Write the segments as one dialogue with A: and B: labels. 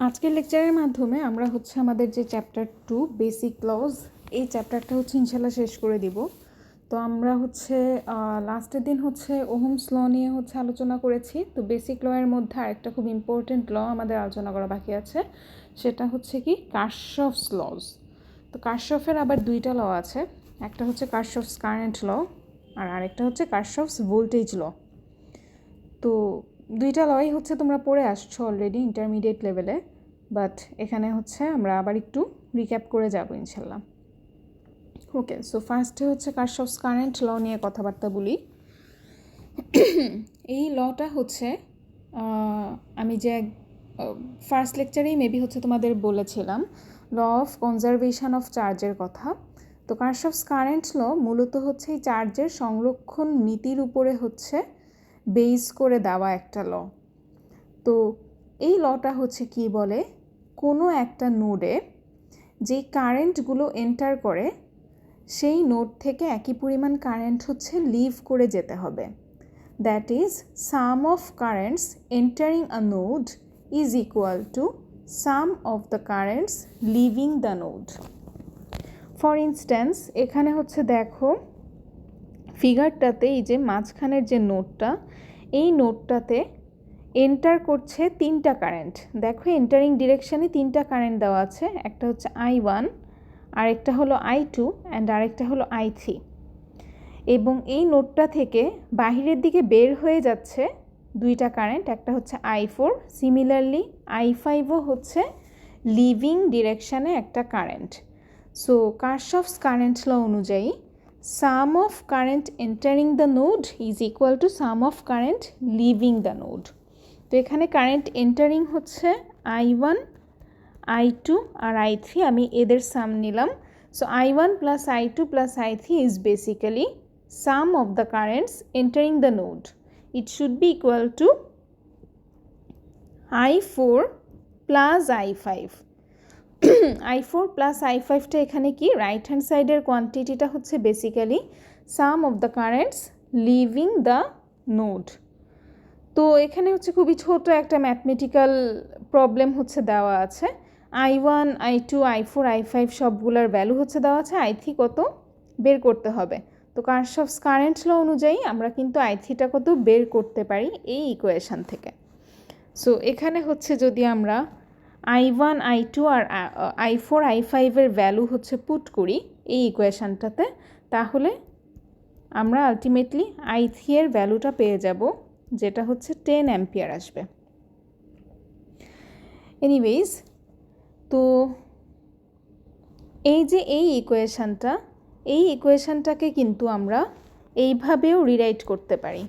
A: আজকের লেকচারের মাধ্যমে আমরা হচ্ছে আমাদের যে চ্যাপ্টার 2 বেসিক লজ, এই চ্যাপ্টারটা হচ্ছে ইনশাল্লাহ শেষ করে দিব। তো আমরা হচ্ছে লাস্টের দিন হচ্ছে ওহমস ল নিয়ে হচ্ছে আলোচনা করেছি। তো বেসিক ল এর মধ্যে আরেকটা খুব ইম্পর্টেন্ট ল আমাদের আলোচনা করা বাকি আছে, সেটা হচ্ছে কি কারশফস লজ। তো কারশফের আবার দুইটা ল আছে, একটা হচ্ছে কারশফস কারেন্ট ল আর আরেকটা হচ্ছে কারশফস ভোল্টেজ ল। তো দুইটা লই হচ্ছে তোমরা পড়ে আসছো অলরেডি ইন্টারমিডিয়েট লেভেলে, বাট এখানে হচ্ছে আমরা আবার একটু রিক্যাপ করে যাব ইনশাল্লাহ। ওকে, সো ফার্স্টে হচ্ছে কারশফস কারেন্ট ল নিয়ে কথাবার্তা বলি। এই লটা হচ্ছে আমি যে ফার্স্ট লেকচারেই মেবি হচ্ছে তোমাদের বলেছিলাম ল অফ কনজারভেশন অফ চার্জের কথা। তো কারশফস কারেন্ট ল মূলত হচ্ছে এই চার্জের সংরক্ষণ নীতির উপরে হচ্ছে বেস করে দেওয়া একটা ল। তো এই লটা হচ্ছে কি বলে, কোনো একটা নোডে যে কারেন্টগুলো এন্টার করে সেই নোড থেকে একই পরিমাণ কারেন্ট হচ্ছে লিভ করে যেতে হবে। That is some of currents entering a node is equal to sum of the currents leaving the node. For instance এখানে হচ্ছে দেখো ফিগারটাতে এই যে মাঝখানের যে নোডটা, এই নোডটাতে এন্টার করছে তিনটা কারেন্ট। দেখো এন্টারিং ডিরেকশানে তিনটা কারেন্ট দেওয়া আছে, একটা হচ্ছে I1, আরেকটা হলো I2 অ্যান্ড আরেকটা হলো I3। এবং এই নোডটা থেকে বাহিরের দিকে বের হয়ে যাচ্ছে দুইটা কারেন্ট, একটা হচ্ছে I4, সিমিলারলি I5ও হচ্ছে লিভিং ডিরেকশানে একটা current. So Kirchhoff's current law অনুযায়ী sum of current entering the node is equal to sum of current leaving the node. তো এখানে কারেন্ট এন্টারিং হচ্ছে I1, I2 আর I3, আমি এদের সাম নিলাম। So I1 plus I2 plus I3 is basically sum of the currents entering the node. It should be equal to I4 plus I5। I4 plus I5টা এখানে কি, right hand সাইডের কোয়ান্টিটিটা হচ্ছে basically sum of the currents leaving the node. তো এখানে হচ্ছে খুবই ছোট একটা ম্যাথমেটিক্যাল প্রবলেম হচ্ছে দেওয়া আছে। I1, I2, I4, I5 সবগুলোর ভ্যালু হচ্ছে দেওয়া আছে, I3 কত বের করতে হবে। তো কারশফস কারেন্ট ল অনুযায়ী আমরা কিন্তু I3টা কত বের করতে পারি এই ইকুয়েশান থেকে। সো এখানে হচ্ছে যদি আমরা I1, I2 আর I4, I5-এর ভ্যালু হচ্ছে পুট করি এই ইকুয়েশানটাতে, তাহলে আমরা আলটিমেটলি I3-এর ভ্যালুটা পেয়ে যাব, যেটা হচ্ছে 10 অ্যাম্পিয়ার আসবে। এনিওয়েজ, তো এই যে এই ইকুয়েশানটাকে কিন্তু আমরা এইভাবেও রিরাইট করতে পারি।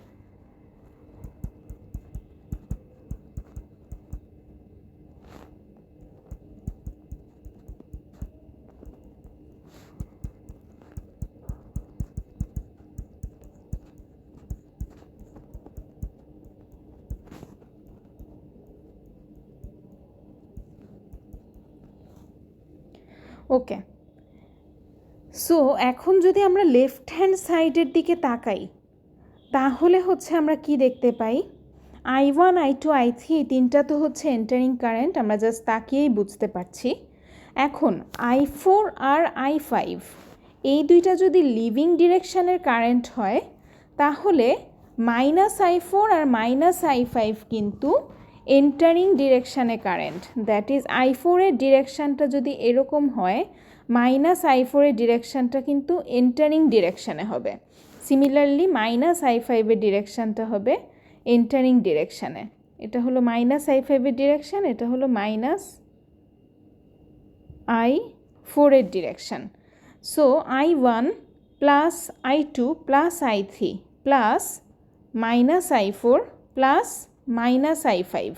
A: ওকে, সো এখন যদি আমরা লেফট হ্যান্ড সাইডের দিকে তাকাই, তাহলে হচ্ছে আমরা কি দেখতে পাই, I1, I2, I3 এই তিনটা তো হচ্ছে এন্টারিং কারেন্ট, আমরা জাস্ট তাকিয়েই বুঝতে পারছি। এখন I4 আর I5 এই দুইটা যদি লিভিং ডিরেকশানের কারেন্ট হয়, তাহলে -I4 আর -I5 কিন্তু এন্টারিং ডিরেকশানে কারেন্ট। দ্যাট ইজ I4-এর ডিরেকশানটা যদি এরকম হয়, -I4-এর ডিরেকশানটা কিন্তু এন্টারিং ডিরেকশানে হবে। সিমিলারলি -I5-এর ডিরেকশানটা হবে এন্টারিং ডিরেকশানে। এটা হলো -I5-এর ডিরেকশান, এটা হলো -I4-এর direction. So I1 plus I2 plus I3 plus -I4 plus -I5,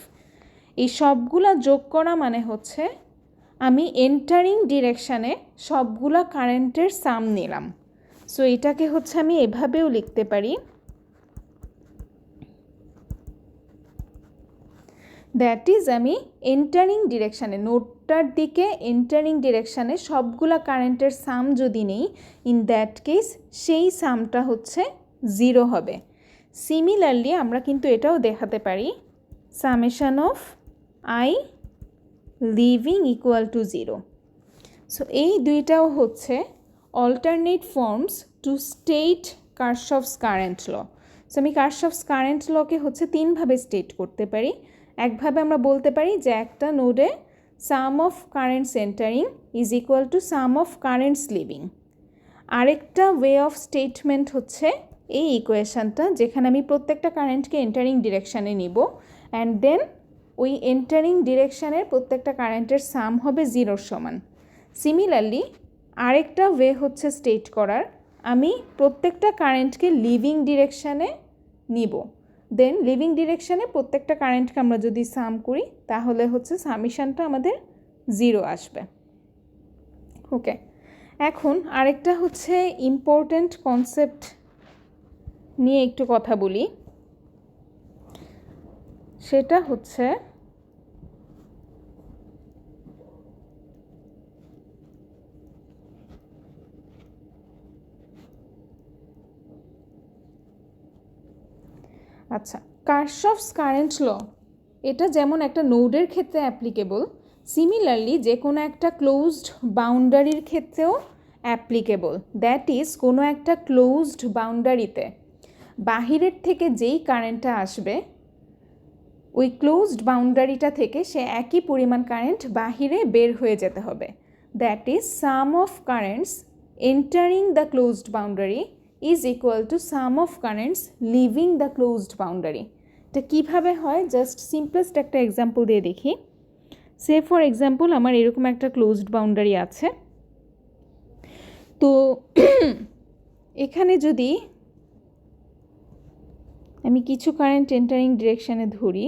A: এই সবগুলা যোগ করা মানে হচ্ছে আমি এন্টারিং ডিরেকশানে সবগুলা কারেন্টের সাম নিলাম। সো এটাকে হচ্ছে আমি এভাবেও লিখতে পারি, দ্যাট ইজ আমি এন্টারিং ডিরেকশানে নোডটার দিকে এন্টারিং ডিরেকশানে সবগুলা কারেন্টের সাম যদি নেই, ইন দ্যাট কেস সেই সামটা হচ্ছে 0 হবে। সিমিলারলি আমরা কিন্তু এটাও দেখাতে পারি, summation of I leaving equal to 0। So এই দুইটাও হচ্ছে alternate forms to state Kirchhoff's current law. So আমি কারশফস কারেন্ট লকে হচ্ছে তিনভাবে স্টেট করতে পারি। একভাবে আমরা বলতে পারি যে একটা নোডে sum of currents entering is equal to sum of currents leaving. আরেকটা ওয়ে অফ স্টেটমেন্ট হচ্ছে এই ইকুয়েশানটা, যেখানে আমি প্রত্যেকটা কারেন্টকে এন্টারিং ডিরেকশানে নিব অ্যান্ড দেন ওই এন্টারিং ডিরেকশানের প্রত্যেকটা কারেন্টের সাম হবে 0 সমান। সিমিলারলি আরেকটা ওয়ে হচ্ছে স্টেট করার, আমি প্রত্যেকটা কারেন্টকে লিভিং ডিরেকশানে নিব, দেন লিভিং ডিরেকশানে প্রত্যেকটা কারেন্টকে আমরা যদি সাম করি তাহলে হচ্ছে সামিশানটা আমাদের 0 আসবে। ওকে, এখন আরেকটা হচ্ছে ইম্পর্ট্যান্ট কনসেপ্ট নিয়ে একটু কথা বলি। সেটা হচ্ছে আচ্ছা, কারশফস কারেন্ট ল এটা যেমন একটা নোডের ক্ষেত্রে অ্যাপ্লিকেবল, সিমিলারলি যে কোনো একটা ক্লোজড বাউন্ডারির ক্ষেত্রেও অ্যাপ্লিকেবল। দ্যাট ইজ কোনো একটা ক্লোজড বাউন্ডারিতে বাহিরের থেকে যেই কারেন্টটা আসবে ওই ক্লোজড বাউন্ডারিটা থেকে সে একই পরিমাণ কারেন্ট বাহিরে বের হয়ে যেতে হবে। That is some of currents entering the closed boundary is equal to sum of currents leaving the closed boundary. এটা কীভাবে হয় জাস্ট সিম্পলেস্ট একটা এক্সাম্পল দিয়ে দেখি। সে ফর এক্সাম্পল আমার এরকম একটা ক্লোজড বাউন্ডারি আছে, তো এখানে যদি আমি কিছু কারেন্ট এন্টারিং ডিরেকশানে ধরি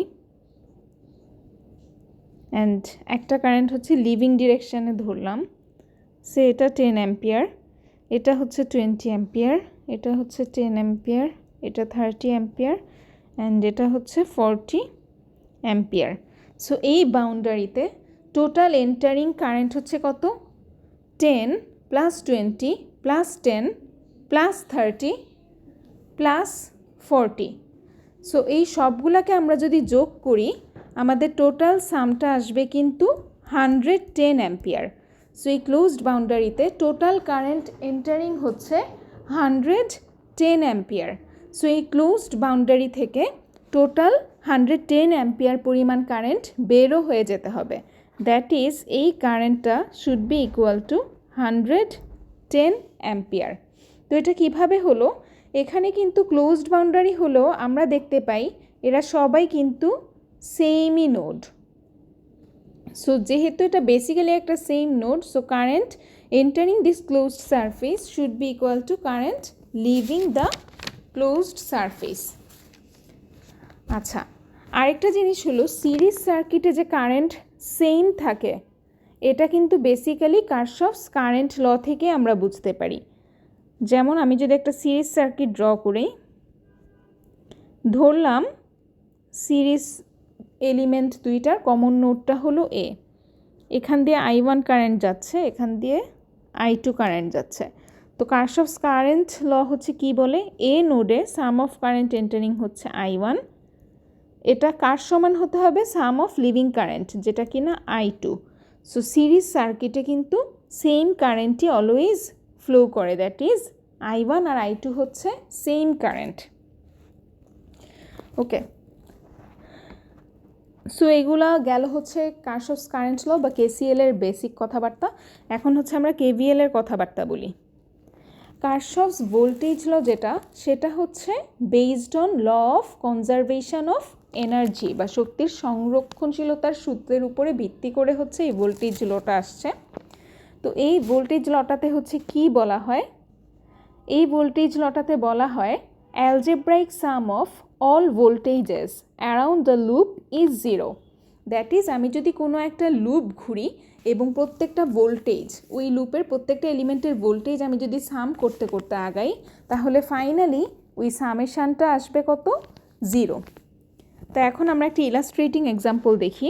A: অ্যান্ড একটা কারেন্ট হচ্ছে লিভিং ডিরেকশানে ধরলাম, সে এটা 10 অ্যাম্পিয়ার, এটা হচ্ছে 20 অ্যাম্পিয়ার, এটা হচ্ছে 10 অ্যাম্পিয়ার, এটা 30 অ্যাম্পিয়ার অ্যান্ড এটা হচ্ছে 40 অ্যাম্পিয়ার। সো এই বাউন্ডারিতে টোটাল এন্টারিং কারেন্ট হচ্ছে কত? 10 plus 20 plus 10 plus 30 plus 40। So এই সবগুলোকে আমরা যদি যোগ করি আমাদের টোটাল সামটা আসবে কিন্তু 110 অ্যাম্পিয়ার। সো এই ক্লোজড বাউন্ডারিতে টোটাল কারেন্ট এন্টারিং হচ্ছে 110 অ্যাম্পিয়ার। সো এই ক্লোজড বাউন্ডারি থেকে টোটাল 110 অ্যাম্পিয়ার পরিমাণ কারেন্ট বেরও হয়ে যেতে হবে। দ্যাট ইজ এই কারেন্টটা should be equal two 110 ampere. তো এটা কিভাবে হলো? এখানে কিন্তু ক্লোজড বাউন্ডারি হলেও আমরা দেখতে পাই এরা সবাই কিন্তু সেমই নোড। সো যেহেতু এটা বেসিক্যালি একটা same node, so current entering this closed surface should be equal two current leaving the closed surface. আচ্ছা, আরেকটা জিনিস হলো সিরিজ সার্কিটে যে কারেন্ট সেম থাকে এটা কিন্তু বেসিক্যালি কারশফস কারেন্ট ল থেকে আমরা বুঝতে পারি। যেমন আমি যদি একটা সিরিজ সার্কিট ড্র করি, ধরলাম সিরিজ এলিমেন্ট দুইটার কমন নোডটা হলো এ, এখান দিয়ে I1 কারেন্ট যাচ্ছে, এখান দিয়ে I2 কারেন্ট যাচ্ছে। তো কারশফস কারেন্ট ল হচ্ছে কি বলে? এ নোডে সাম অফ কারেন্ট এন্টারিং হচ্ছে I1, এটা কার সমান হতে হবে? সাম অফ লিভিং কারেন্ট, যেটা কিনা I2। সো সিরিজ সার্কিটে কিন্তু সেম কারেন্টই অলওয়েজ ফ্লো করে, দ্যাট ইজ I1 আর I2 হচ্ছে সেম কারেন্ট। ওকে, সো এগুলা গেল হচ্ছে কারশফস কারেন্ট ল বা KCL এর বেসিক কথাবার্তা। এখন হচ্ছে আমরা KVL এর কথাবার্তা বলি। কারশফস ভোল্টেজ ল যেটা, সেটা হচ্ছে based on law of conservation of energy বা শক্তির সংরক্ষণশীলতার সূত্রের উপরে ভিত্তি করে হচ্ছে এই ভোল্টেজ লটা আসছে। তো এই ভোল্টেজ লটাতে হচ্ছে কি বলা হয়? এই ভোল্টেজ লটাতে বলা হয় algebraic sum of all voltages around the loop is 0। That is আমি যদি কোনো একটা লুপ ঘুরি এবং প্রত্যেকটা ভোল্টেজ, ওই লুপের প্রত্যেকটা এলিমেন্টের ভোল্টেজ আমি যদি সাম করতে করতে আগাই, তাহলে ফাইনালি ওই সামেশানটা আসবে কত? 0। তো এখন আমরা একটা ইলাস্ট্রেটিং এক্সাম্পল দেখি।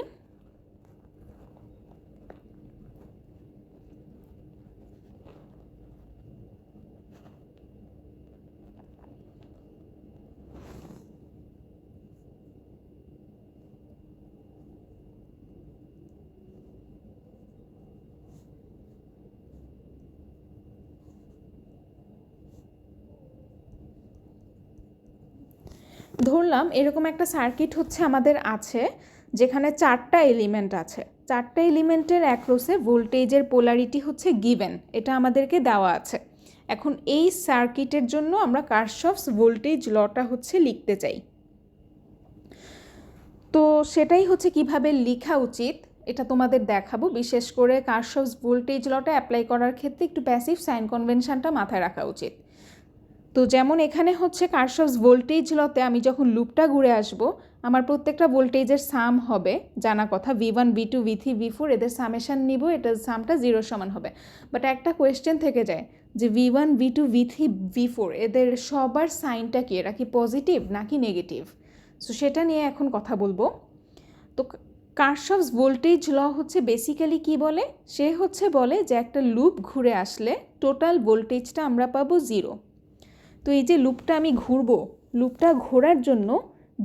A: ধরলাম এরকম একটা সার্কিট হচ্ছে আমাদের আছে, যেখানে 4টা এলিমেন্ট আছে। 4টা এলিমেন্টের অ্যাক্রসে ভোল্টেজের পোলারিটি হচ্ছে গিভেন, এটা আমাদেরকে দেওয়া আছে। এখন এই সার্কিটের জন্য আমরা কারশফস ভোল্টেজ লটা হচ্ছে লিখতে চাই। তো সেটাই হচ্ছে কিভাবে লেখা উচিত এটা তোমাদের দেখাবো। বিশেষ করে কারশফস ভোল্টেজ লটা অ্যাপ্লাই করার ক্ষেত্রে একটু প্যাসিভ সাইন কনভেনশনটা মাথায় রাখা উচিত। তো যেমন এখানে হচ্ছে কারশফস ভোল্টেজ লতে আমি যখন লুপটা ঘুরে আসব, আমার প্রত্যেকটা ভোল্টেজের সাম হবে জানা কথা, V1 V2 V3 V4 এদের সামেশান নিব, এটার সামটা 0 সমান হবে। বাট একটা কোয়েশ্চেন থেকে যায় যে V1 V2 V3 V4 এদের সবার সাইনটা কি, এরা কি পজিটিভ নাকি নেগেটিভ? সো সেটা নিয়ে এখন কথা বলবো। তো কারশফস ভোল্টেজ ল হচ্ছে বেসিক্যালি কি বলে, সে হচ্ছে বলে যে একটা লুপ ঘুরে আসলে টোটাল ভোল্টেজটা আমরা পাবো 0। তো এই যে লুপটা আমি ঘুরবো, লুপটা ঘোরার জন্য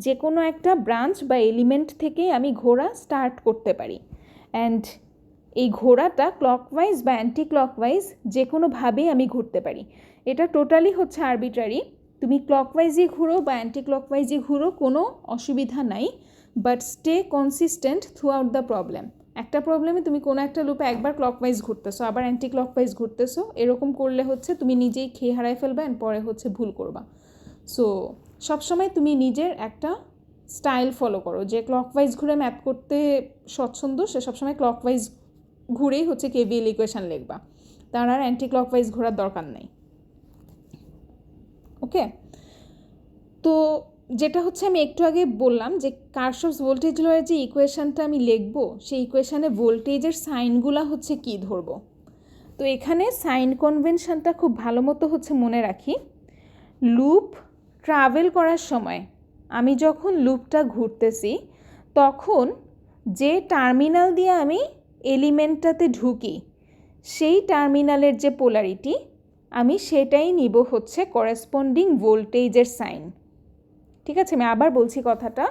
A: যে কোনো একটা ব্রাঞ্চ বা এলিমেন্ট থেকে আমি ঘোরা স্টার্ট করতে পারি। অ্যান্ড এই ঘোরাটা ক্লকওয়াইজ বা অ্যান্টি ক্লকওয়াইজ যে কোনোভাবেই আমি ঘুরতে পারি। এটা টোটালি হচ্ছে আরবিট্রারি, তুমি ক্লকওয়াইজই ঘুরো বা অ্যান্টি ক্লকওয়াইজই ঘুরো, কোনো অসুবিধা নাই। But stay consistent through out the problem. একটা প্রবলেমে তুমি কোনো একটা লুপে একবার ক্লকওয়াইজ ঘুরতেছো, আবার অ্যান্টি ক্লকওয়াইজ ঘুরতেছো, এরকম করলে হচ্ছে তুমি নিজেই খেয়ে হারাই ফেলবে অ্যান্ড পরে হচ্ছে ভুল করবা। সো সবসময় তুমি নিজের একটা স্টাইল ফলো করো, যে ক্লকওয়াইজ ঘুরে ম্যাথ করতে স্বচ্ছন্দ সে সবসময় ক্লকওয়াইজ ঘুরেই হচ্ছে কেভিএল ইকুয়েশন লিখবা, তার আর অ্যান্টি ক্লকওয়াইজ ঘোরার দরকার নেই। ওকে, তো যেটা হচ্ছে আমি একটু আগে বললাম যে কারশফস ভোল্টেজ লয়ের যে ইকুয়েশনটা আমি লিখবো, সেই ইকুয়েশনে ভোল্টেজের সাইনগুলো হচ্ছে কি ধরবো। তো এখানে সাইন কনভেনশনটা খুব ভালো মতো হচ্ছে মনে রাখি। লুপ ট্রাভেল করার সময় আমি যখন লুপটা ঘুরতেছি, তখন যে টার্মিনাল দিয়ে আমি এলিমেন্টটাতে ঢুকি, সেই টার্মিনালের যে পোলারিটি আমি সেটাই নিব হচ্ছে করেসপন্ডিং ভোল্টেজের সাইন। ঠিক আছে, আমি আবার বলছি কথাটা।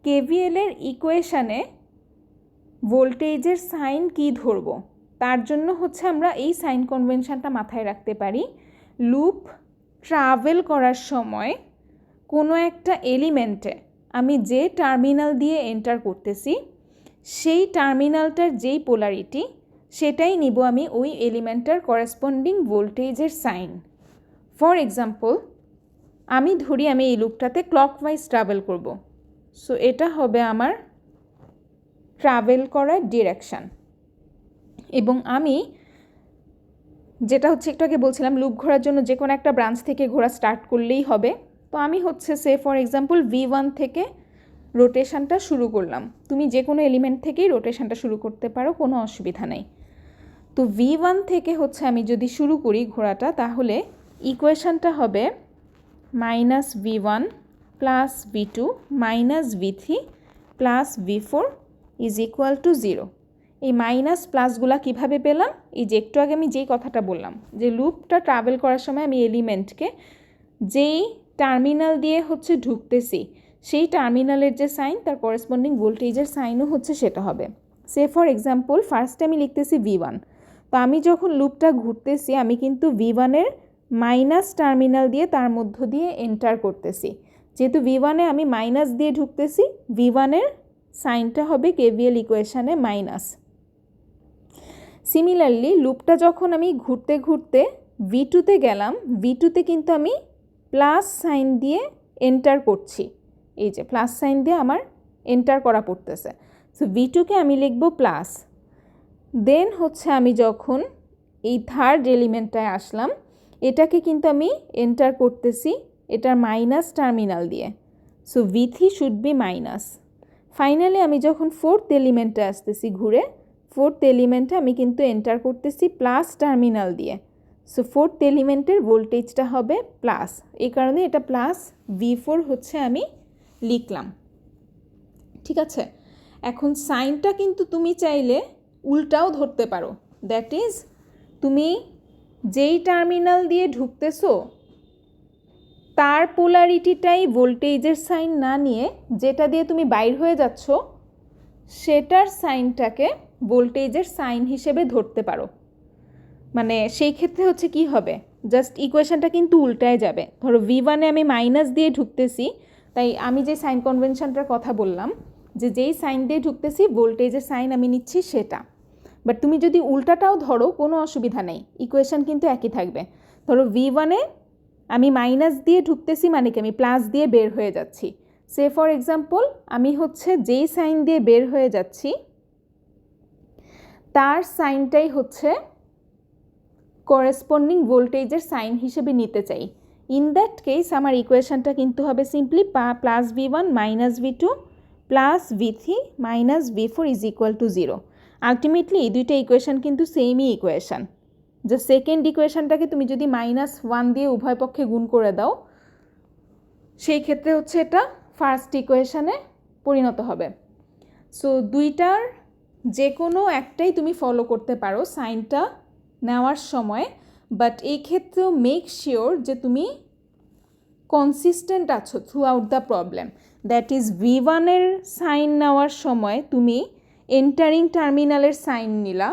A: কেভিএলের ইকুয়েশানে ভোল্টেজের সাইন কি ধরব, তার জন্য হচ্ছে আমরা এই সাইন কনভেনশনটা মাথায় রাখতে পারি। লুপ ট্রাভেল করার সময় কোনো একটা এলিমেন্টে আমি যে টার্মিনাল দিয়ে এন্টার করতেছি, সেই টার্মিনালটার যেই পোলারিটি সেটাই নিব আমি ওই এলিমেন্টটার করেসপন্ডিং ভোল্টেজের সাইন। ফর এক্সাম্পল, আমি ধরি আমি এই লুপটাতে ক্লকওয়াইজ ট্রাভেল করব। সো এটা হবে আমার ট্রাভেল করার ডিরেকশান। এবং আমি যেটা হচ্ছে একটু আগে বলছিলাম, লুপ ঘোরার জন্য যে কোনো একটা ব্রাঞ্চ থেকে ঘোরা স্টার্ট করলেই হবে। তো আমি হচ্ছে সে ফর এক্সাম্পল V1 থেকে রোটেশনটা শুরু করলাম। তুমি যে কোনো এলিমেন্ট থেকেই রোটেশনটা শুরু করতে পারো, কোনো অসুবিধা নেই। তো V1 থেকে হচ্ছে আমি যদি শুরু করি ঘোরাটা, তাহলে ইকুয়েশনটা হবে -V1 plus V2 minus V3 plus V4 is equal to 0। এই মাইনাস প্লাসগুলা কিভাবে পেলাম? এই যে একটু আগে আমি যেই কথাটা বললাম, যে লুপটা ট্রাভেল করার সময় আমি এলিমেন্টকে যেই টার্মিনাল দিয়ে হচ্ছে ঢুকতেছি, সেই টার্মিনালের যে সাইন তার করেসপন্ডিং ভোল্টেজের সাইনও হচ্ছে সেটা হবে। সে ফর এক্সাম্পল ফার্স্টে আমি লিখতেছি V1, তো আমি যখন লুপটা ঘুরতেছি আমি কিন্তু V1-এর মাইনাস টার্মিনাল দিয়ে তার মধ্য দিয়ে এন্টার করতেছি। যেহেতু V1-এ আমি মাইনাস দিয়ে ঢুকতেছি, V1-এর সাইনটা হবে কেভিএল ইকুয়েশানে মাইনাস। সিমিলারলি লুপটা যখন আমি ঘুরতে ঘুরতে V2-তে গেলাম, V2-তে কিন্তু আমি প্লাস সাইন দিয়ে এন্টার করছি। এই যে প্লাস সাইন দিয়ে আমার এন্টার করা পড়তেছে। সো V2-কে আমি লিখব প্লাস। দেন হচ্ছে আমি যখন এই থার্ড এলিমেন্টটায় আসলাম, এটাকে কিন্তু আমি এন্টার করতেছি এটার মাইনাস টার্মিনাল দিয়ে। So V3 should be minus. Finally আমি যখন ফোর্থ এলিমেন্টে আসতেছি ঘুরে, ফোর্থ এলিমেন্টে আমি কিন্তু এন্টার করতেছি প্লাস টার্মিনাল দিয়ে। সো ফোর্থ এলিমেন্টের ভোল্টেজটা হবে প্লাস, এই কারণে এটা প্লাস V4 হচ্ছে আমি লিখলাম। ঠিক আছে, এখন সাইনটা কিন্তু তুমি চাইলে উল্টাও ধরতে পারো। দ্যাট ইজ, তুমি যেই টার্মিনাল দিয়ে ঢুকতেছো তার পোলারিটিটাই ভোল্টেজের সাইন না নিয়ে যেটা দিয়ে তুমি বাইর হয়ে যাচ্ছ সেটার সাইনটাকে ভোল্টেজের সাইন হিসেবে ধরতে পারো। মানে সেই ক্ষেত্রে হচ্ছে কি হবে, জাস্ট ইকুয়েশনটা কিন্তু উল্টায় যাবে। ধরো V1-এ আমি মাইনাস দিয়ে ঢুকতেছি, তাই আমি যে সাইন কনভেনশনটার কথা বললাম যে যেই সাইন দিয়ে ঢুকতেছি ভোল্টেজের সাইন আমি নিচ্ছি সেটা। বাট তুমি যদি উল্টাটাও ধরো কোনো অসুবিধা নেই, ইকুয়েশন কিন্তু একই থাকবে। ধরো V1-এ আমি মাইনাস দিয়ে ঢুকতেছি মানে কি আমি প্লাস দিয়ে বের হয়ে যাচ্ছি। সে ফর এক্সাম্পল আমি হচ্ছে যেই সাইন দিয়ে বের হয়ে যাচ্ছি তার সাইনটাই হচ্ছে করেসপন্ডিং ভোল্টেজের সাইন হিসেবে নিতে চাই। ইন দ্যাট কেস আমার ইকুয়েশনটা কিন্তু হবে simply plus V1 minus V2 plus V3 minus V4 is equal to 0। Ultimately এই দুইটা ইকুয়েশন কিন্তু সেমই ইকুয়েশন। যে সেকেন্ড ইকুয়েশনটাকে তুমি যদি -1 দিয়ে উভয় পক্ষে গুণ করে দাও সেই ক্ষেত্রে হচ্ছে এটা ফার্স্ট ইকুয়েশনে পরিণত হবে। সো দুইটার যে কোনো একটাই তুমি ফলো করতে পারো সাইনটা নেওয়ার সময়, বাট এই ক্ষেত্রেও মেক শিওর যে তুমি কনসিস্টেন্ট আছো throughout the problem. That is V1-এর সাইন নেওয়ার সময় তুমি এন্টারিং টার্মিনালের সাইন নিলা,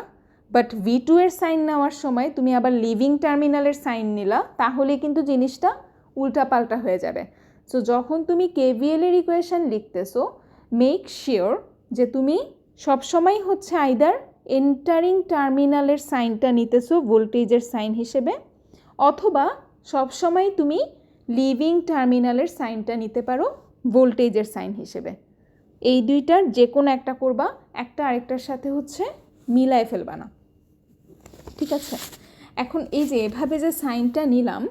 A: বাট V2-এর সাইন নেওয়ার সময় তুমি আবার লিভিং টার্মিনালের সাইন নিলা, তাহলে কিন্তু জিনিসটা উল্টাপাল্টা হয়ে যাবে। সো যখন তুমি KVL-এর ইকুয়েশন লিখতেছো মেক শিওর যে তুমি সবসময় হচ্ছে আইদার এন্টারিং টার্মিনালের সাইনটা নিতেছো ভোল্টেজের সাইন হিসেবে, অথবা সবসময় তুমি লিভিং টার্মিনালের সাইনটা নিতে পারো ভোল্টেজের সাইন হিসেবে। এই দুইটার যে কোনো একটা করবা, একটা আরেকটার সাথে হচ্ছে মিলায় ফেলবা না, ঠিক আছে? এখন এই যে এভাবে যে সাইনটা নিলাম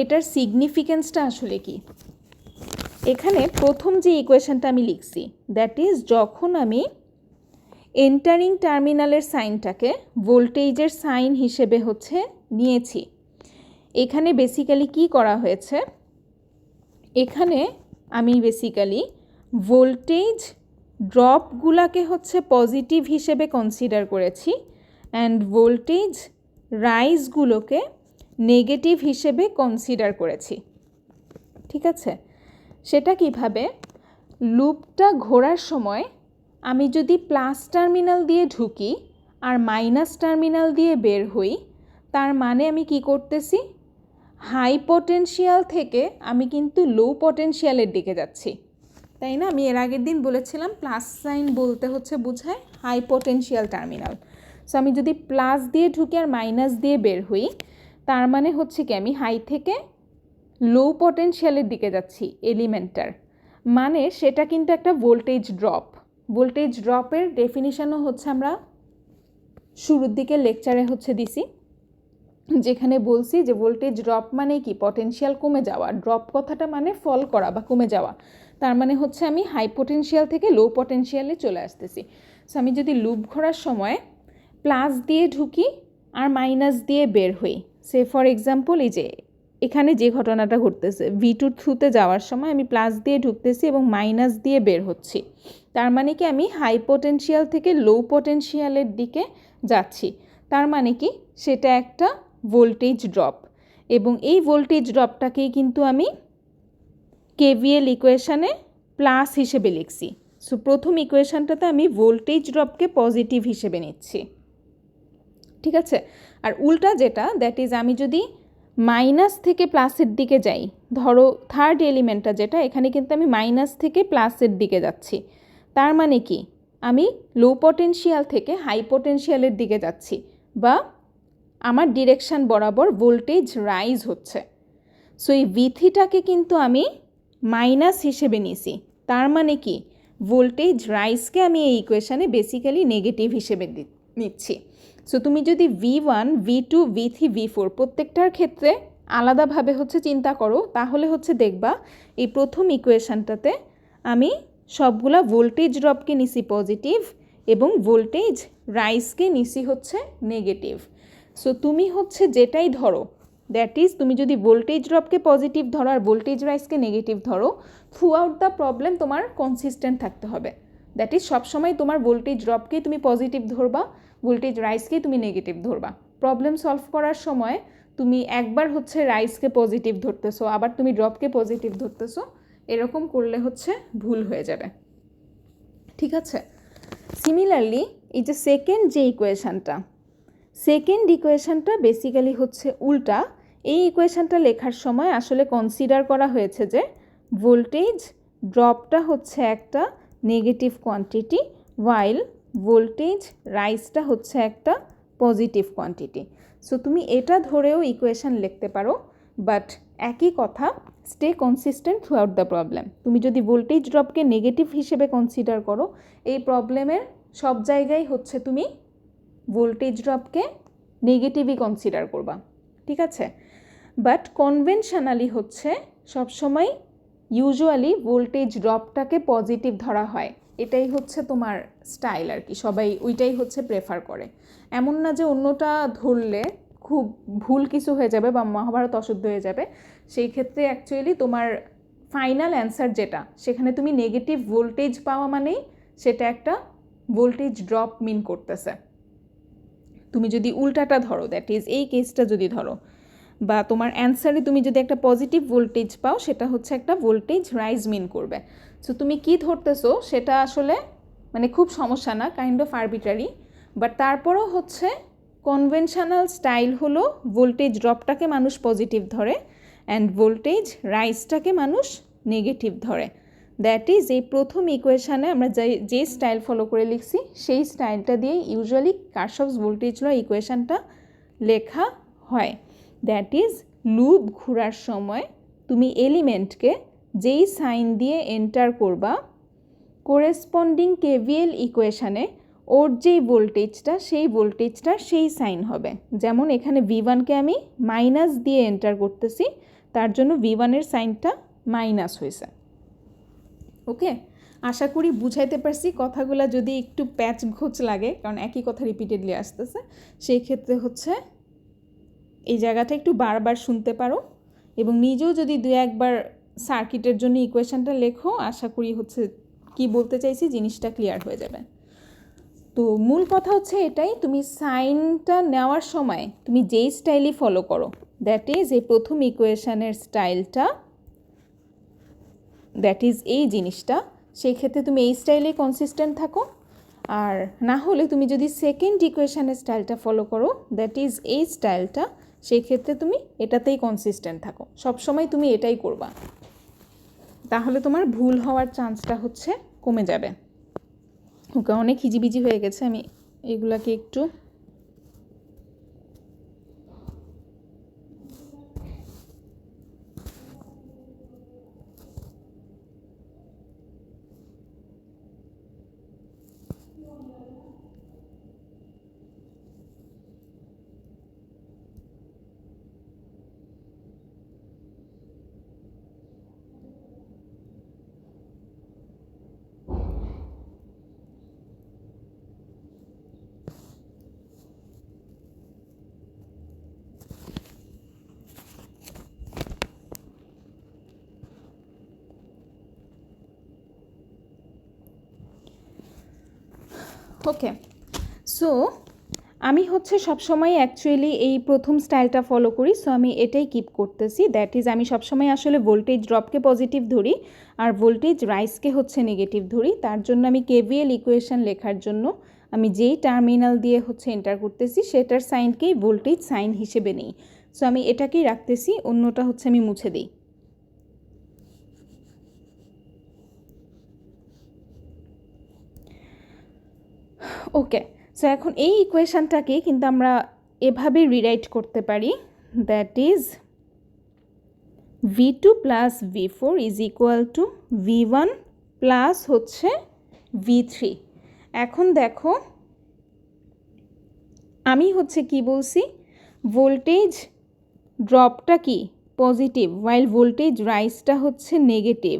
A: এটার সিগনিফিকেন্সটা আসলে কি? এখানে প্রথম যে ইকুয়েশনটা আমি লিখছি দ্যাট ইজ যখন আমি এন্টারিং টার্মিনালের সাইনটাকে ভোল্টেজের সাইন হিসেবে হচ্ছে নিয়েছি, এখানে বেসিক্যালি কি করা হয়েছে, এখানে আমি বেসিক্যালি ভোল্টেজ ড্রপগুলোকে হচ্ছে পজিটিভ হিসেবে কনসিডার করেছি অ্যান্ড ভোল্টেজ রাইজগুলোকে নেগেটিভ হিসেবে কনসিডার করেছি, ঠিক আছে? সেটা কিভাবে, লুপটা ঘোরার সময় আমি যদি প্লাস টার্মিনাল দিয়ে ঢুকি আর মাইনাস টার্মিনাল দিয়ে বের হই, তার মানে আমি কি করতেছি, হাই পটেনশিয়াল থেকে আমি কিন্তু লো পটেনশিয়ালের দিকে যাচ্ছি, তাই না? আমি এর আগের দিন বলেছিলাম প্লাস সাইন বলতে হচ্ছে বোঝায় হাই পটেনশিয়াল টার্মিনাল। সো আমি যদি প্লাস দিয়ে ঢুকি আর মাইনাস দিয়ে বের হই, তার মানে হচ্ছে কি আমি হাই থেকে লো পটেনশিয়ালের দিকে যাচ্ছি এলিমেন্টার, মানে সেটা কিন্তু একটা ভোল্টেজ ড্রপ। ভোল্টেজ ড্রপের ডেফিনিশনও হচ্ছে আমরা শুরুর দিকে লেকচারে হচ্ছে দিছি, যেখানে বলছি যে ভোল্টেজ ড্রপ মানে কি, পটেনশিয়াল কমে যাওয়া। ড্রপ কথাটা মানে ফল করা বা কমে যাওয়া, তার মানে হচ্ছে আমি হাই পটেনশিয়াল থেকে লো পটেনশিয়ালে চলে আসতেছি। সো আমি যদি লুপ ঘোরার সময় প্লাস দিয়ে ঢুকি আর মাইনাস দিয়ে বের হই, সে ফর এক্সাম্পল এই যে এখানে যে ঘটনাটা ঘটতেছে, V2 থ্রুতে যাওয়ার সময় আমি প্লাস দিয়ে ঢুকতেছি এবং মাইনাস দিয়ে বের হচ্ছি, তার মানে কি আমি হাই পটেনশিয়াল থেকে লো পটেনশিয়ালের দিকে যাচ্ছি, তার মানে কি সেটা একটা ভোল্টেজ ড্রপ। এবং এই ভোল্টেজ ড্রপটাকেই কিন্তু আমি KVL ইকুয়েশানে প্লাস হিসেবে লিখছি। সো প্রথম ইকুয়েশানটাতে আমি ভোল্টেজ ড্রপকে পজিটিভ হিসেবে নিচ্ছি, ঠিক আছে? আর উল্টা যেটা, দ্যাট ইজ আমি যদি মাইনাস থেকে প্লাসের দিকে যাই, ধরো থার্ড এলিমেন্টটা যেটা, এখানে কিন্তু আমি মাইনাস থেকে প্লাসের দিকে যাচ্ছি, তার মানে কি আমি লো পটেনশিয়াল থেকে হাই পটেনশিয়ালের দিকে যাচ্ছি, বা আমার ডিরেকশান বরাবর ভোল্টেজ রাইজ হচ্ছে। সো এই V3টাকে কিন্তু আমি মাইনাস হিসেবে নিছি, তার মানে কি ভোল্টেজ রাইজকে আমি এই ইকুয়েশানে বেসিক্যালি নেগেটিভ হিসেবে নিচ্ছি। সো তুমি যদি V1, V2, V3, V4 প্রত্যেকটার ক্ষেত্রে আলাদাভাবে হচ্ছে চিন্তা করো, তাহলে হচ্ছে দেখবা এই প্রথম ইকুয়েশানটাতে আমি সবগুলা ভোল্টেজ ড্রপকে নিছি পজিটিভ এবং ভোল্টেজ রাইজকে নিছি হচ্ছে নেগেটিভ। সো তুমি হচ্ছে যেটাই ধরো, দ্যাট ইজ তুমি যদি ভোল্টেজ ড্রপকে পজিটিভ ধরো আর ভোল্টেজ রাইজকে নেগেটিভ ধরো, থ্রু আউট দ্য প্রবলেম তোমার কনসিস্টেন্ট থাকতে হবে। দ্যাট ইজ সবসময় তোমার ভোল্টেজ ড্রপকেই তুমি পজিটিভ ধরবা, ভোল্টেজ রাইজকেই তুমি নেগেটিভ ধরবা। প্রবলেম সলভ করার সময় তুমি একবার হচ্ছে রাইজকে পজিটিভ ধরতেছো, আবার তুমি ড্রপকে পজিটিভ ধরতেছো, এরকম করলে হচ্ছে ভুল হয়ে যাবে, ঠিক আছে? সিমিলারলি এই যে সেকেন্ড যে ইকুয়েশানটা, সেকেন্ড ইকুয়েশানটা বেসিক্যালি হচ্ছে উল্টা। এই ইকুয়েশানটা লেখার সময় আসলে কনসিডার করা হয়েছে যে ভোল্টেজ ড্রপটা হচ্ছে একটা নেগেটিভ কোয়ান্টিটি, ওয়াইল ভোল্টেজ রাইজটা হচ্ছে একটা পজিটিভ কোয়ান্টিটি। সো তুমি এটা ধরেও ইকুয়েশন লিখতে পারো, বাট একই কথা, stay consistent through out the problem. তুমি যদি ভোল্টেজ ড্রপকে নেগেটিভ হিসেবে কনসিডার করো, এই প্রবলেমের সব জায়গায় হচ্ছে তুমি ভোল্টেজ ড্রপকে নেগেটিভই কনসিডার করবা, ঠিক আছে? বাট কনভেনশনালি হচ্ছে সবসময় ইউজুয়ালি ভোল্টেজ ড্রপটাকে পজিটিভ ধরা হয়, এটাই হচ্ছে তোমার স্টাইল আর কি, সবাই ওইটাই হচ্ছে প্রেফার করে। এমন না যে অন্যটা ধরলে খুব ভুল কিছু হয়ে যাবে বা মহাভারত অশুদ্ধ হয়ে যাবে, সেই ক্ষেত্রে অ্যাকচুয়ালি তোমার ফাইনাল অ্যান্সার যেটা, সেখানে তুমি নেগেটিভ ভোল্টেজ পাওয়া মানেই সেটা একটা ভোল্টেজ ড্রপ মিন করতেছে। তুমি যদি উল্টাটা ধরো, দ্যাট ইজ এই কেসটা যদি ধরো, বা তোমার অ্যান্সারে তুমি যদি একটা পজিটিভ ভোল্টেজ পাও, সেটা হচ্ছে একটা ভোল্টেজ রাইজ মিন করবে। সো তুমি কি ধরতেছো সেটা আসলে মানে খুব সমস্যা না, কাইন্ড অফ আরবিট্রারি, বাট তারপরও হচ্ছে কনভেনশনাল স্টাইল হলো ভোল্টেজ ড্রপটাকে মানুষ পজিটিভ ধরে অ্যান্ড ভোল্টেজ রাইজটাকে মানুষ নেগেটিভ ধরে। দ্যাট ইজ এই প্রথম ইকুয়েশানে আমরা যে স্টাইল ফলো করে লিখছি, সেই স্টাইলটা দিয়ে ইউজুয়ালি কারশফস ভোল্টেজ ল ইকুয়েশানটা লেখা হয়। দ্যাট ইজ লুপ ঘোরার সময় তুমি এলিমেন্টকে যেই সাইন দিয়ে এন্টার করবা, কোরেসপন্ডিং কেভিএল ইকুয়েশানে ওর যেই ভোল্টেজটা, সেই ভোল্টেজটার সেই সাইন হবে। যেমন এখানে V1কে আমি মাইনাস দিয়ে এন্টার করতেছি, তার জন্য V1-এর সাইনটা মাইনাস হয়েছে। ওকে, আশা করি বুঝাইতে পারছি। কথাগুলো যদি একটু প্যাচ ঘোচ লাগে, কারণ একই কথা রিপিটেডলি আসতেছে, সেই ক্ষেত্রে হচ্ছে এই জায়গাটা একটু বারবার শুনতে পারো এবং নিজেও যদি দু একবার সার্কিটের জন্য ইকুয়েশানটা লেখো, আশা করি হচ্ছে কি বলতে চাইছি জিনিসটা ক্লিয়ার হয়ে যাবে। তো মূল কথা হচ্ছে এটাই, তুমি সাইনটা নেওয়ার সময় তুমি যেই স্টাইলই ফলো করো, দ্যাট ইজ এই প্রথম ইকুয়েশানের স্টাইলটা, দ্যাট ইজ এই জিনিসটা, সেই ক্ষেত্রে তুমি এই স্টাইলে কনসিস্টেন্ট থাকো। আর না হলে তুমি যদি সেকেন্ড ইকুয়েশানের স্টাইলটা ফলো করো, দ্যাট ইজ এই স্টাইলটা, সেই ক্ষেত্রে তুমি এটাতেই কনসিস্টেন্ট থাকো। সবসময় তুমি এটাই করবা, তাহলে তোমার ভুল হওয়ার চান্সটা হচ্ছে কমে যাবে। ওকে, অনেক হিজিবিজি হয়ে গেছে, আমি এগুলাকে একটু ওকে। সো আমি হচ্ছে সবসময় অ্যাকচুয়ালি এই প্রথম স্টাইলটা ফলো করি, সো আমি এটাই কিপ করতেছি। দ্যাট ইজ আমি সবসময় আসলে ভোল্টেজ ড্রপকে পজিটিভ ধরি আর ভোল্টেজ রাইজকে হচ্ছে নেগেটিভ ধরি। তার জন্য আমি কেভিএল ইকুয়েশন লেখার জন্য আমি যেই টার্মিনাল দিয়ে হচ্ছে এন্টার করতেছি, সেটার সাইনকেই ভোল্টেজ সাইন হিসেবে নিই। সো আমি এটাকেই রাখতেছি, অন্যটা হচ্ছে আমি মুছে দিই। ওকে, সো এখন এই ইকুয়েশানটাকে কিন্তু আমরা এভাবে রিরাইট করতে পারি, that is V2 plus V4 is equal two V1 plus হচ্ছে V3। এখন দেখো আমি হচ্ছে কি বলছি, ভোল্টেজ ড্রপটা কি পজিটিভ, ওয়াইল ভোল্টেজ রাইজটা হচ্ছে নেগেটিভ।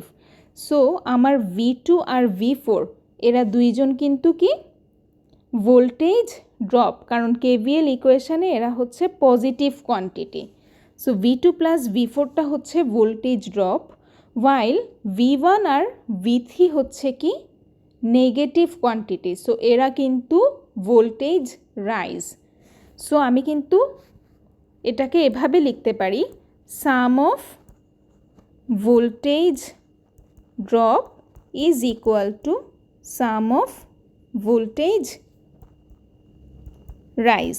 A: সো আমার V2 আর V4 এরা দুইজন কিন্তু কি ভোল্টেজ ড্রপ, কারণ কেভিএল ইকুয়েশানে এরা হচ্ছে positive quantity. So V2 plus V4টা হচ্ছে ভোল্টেজ ড্রপ, ওয়াইল V1 আর V3 হচ্ছে কি নেগেটিভ কোয়ান্টিটি। সো এরা কিন্তু ভোল্টেজ রাইজ। সো আমি কিন্তু এটাকে এভাবে লিখতে পারি, sum of voltage drop is equal to sum of voltage rise.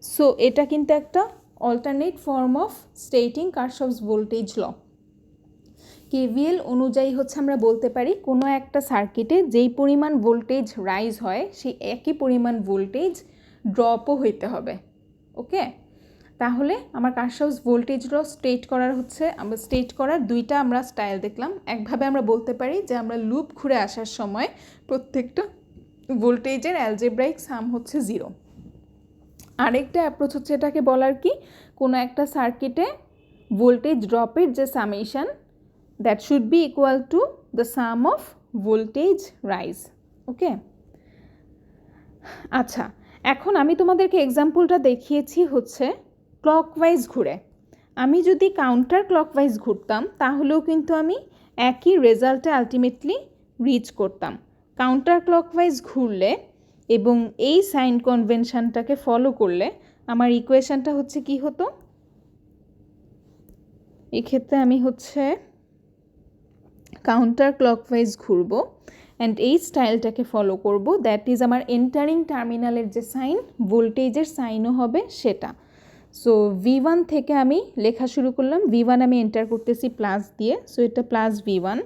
A: So এটা কিন্তু একটা alternate form of stating Kirchhoff's voltage law. KVL অনুযায়ী হচ্ছে আমরা বলতে পারি কোনো একটা সার্কিটে যেই পরিমাণ ভোল্টেজ রাইজ হয় সেই একই পরিমাণ ভোল্টেজ ড্রপও হইতে হবে। ওকে, তাহলে আমার কারশফস ভোল্টেজ ল স্টেট করার দুইটা আমরা স্টাইল দেখলাম। একভাবে আমরা বলতে পারি যে আমরা লুপ ঘুরে আসার সময় প্রত্যেকটা ভোল্টেজের অ্যালজেব্রাইক সাম হচ্ছে 0। আরেকটা অ্যাপ্রোচ হচ্ছে এটাকে বলার কি, কোনো একটা সার্কিটে ভোল্টেজ ড্রপের যে summation that should be equal to the sum of voltage rise. Okay, আচ্ছা, এখন আমি তোমাদেরকে এক্সাম্পলটা দেখিয়েছি হচ্ছে ক্লকওয়াইজ ঘুরে। আমি যদি কাউন্টার ক্লকওয়াইজ ঘুরতাম তাহলেও কিন্তু আমি একই রেজাল্টে আলটিমেটলি রিচ করতাম। কাউন্টার ক্লকওয়াইজ ঘুরলে এবং এই সাইন কনভেনশনটাকে ফলো করলে আমার ইকুয়েশনটা হচ্ছে কি হতো, এক্ষেত্রে আমি হচ্ছে কাউন্টার ক্লকওয়াইজ ঘুরবো অ্যান্ড এই স্টাইলটাকে ফলো করব, দ্যাট ইজ আমার এন্টারিং টার্মিনালের যে সাইন ভোল্টেজের সাইনও হবে সেটা। সো V1 থেকে আমি লেখা শুরু করলাম, V1 আমি এন্টার করতেছি প্লাস দিয়ে, সো এটা plus V1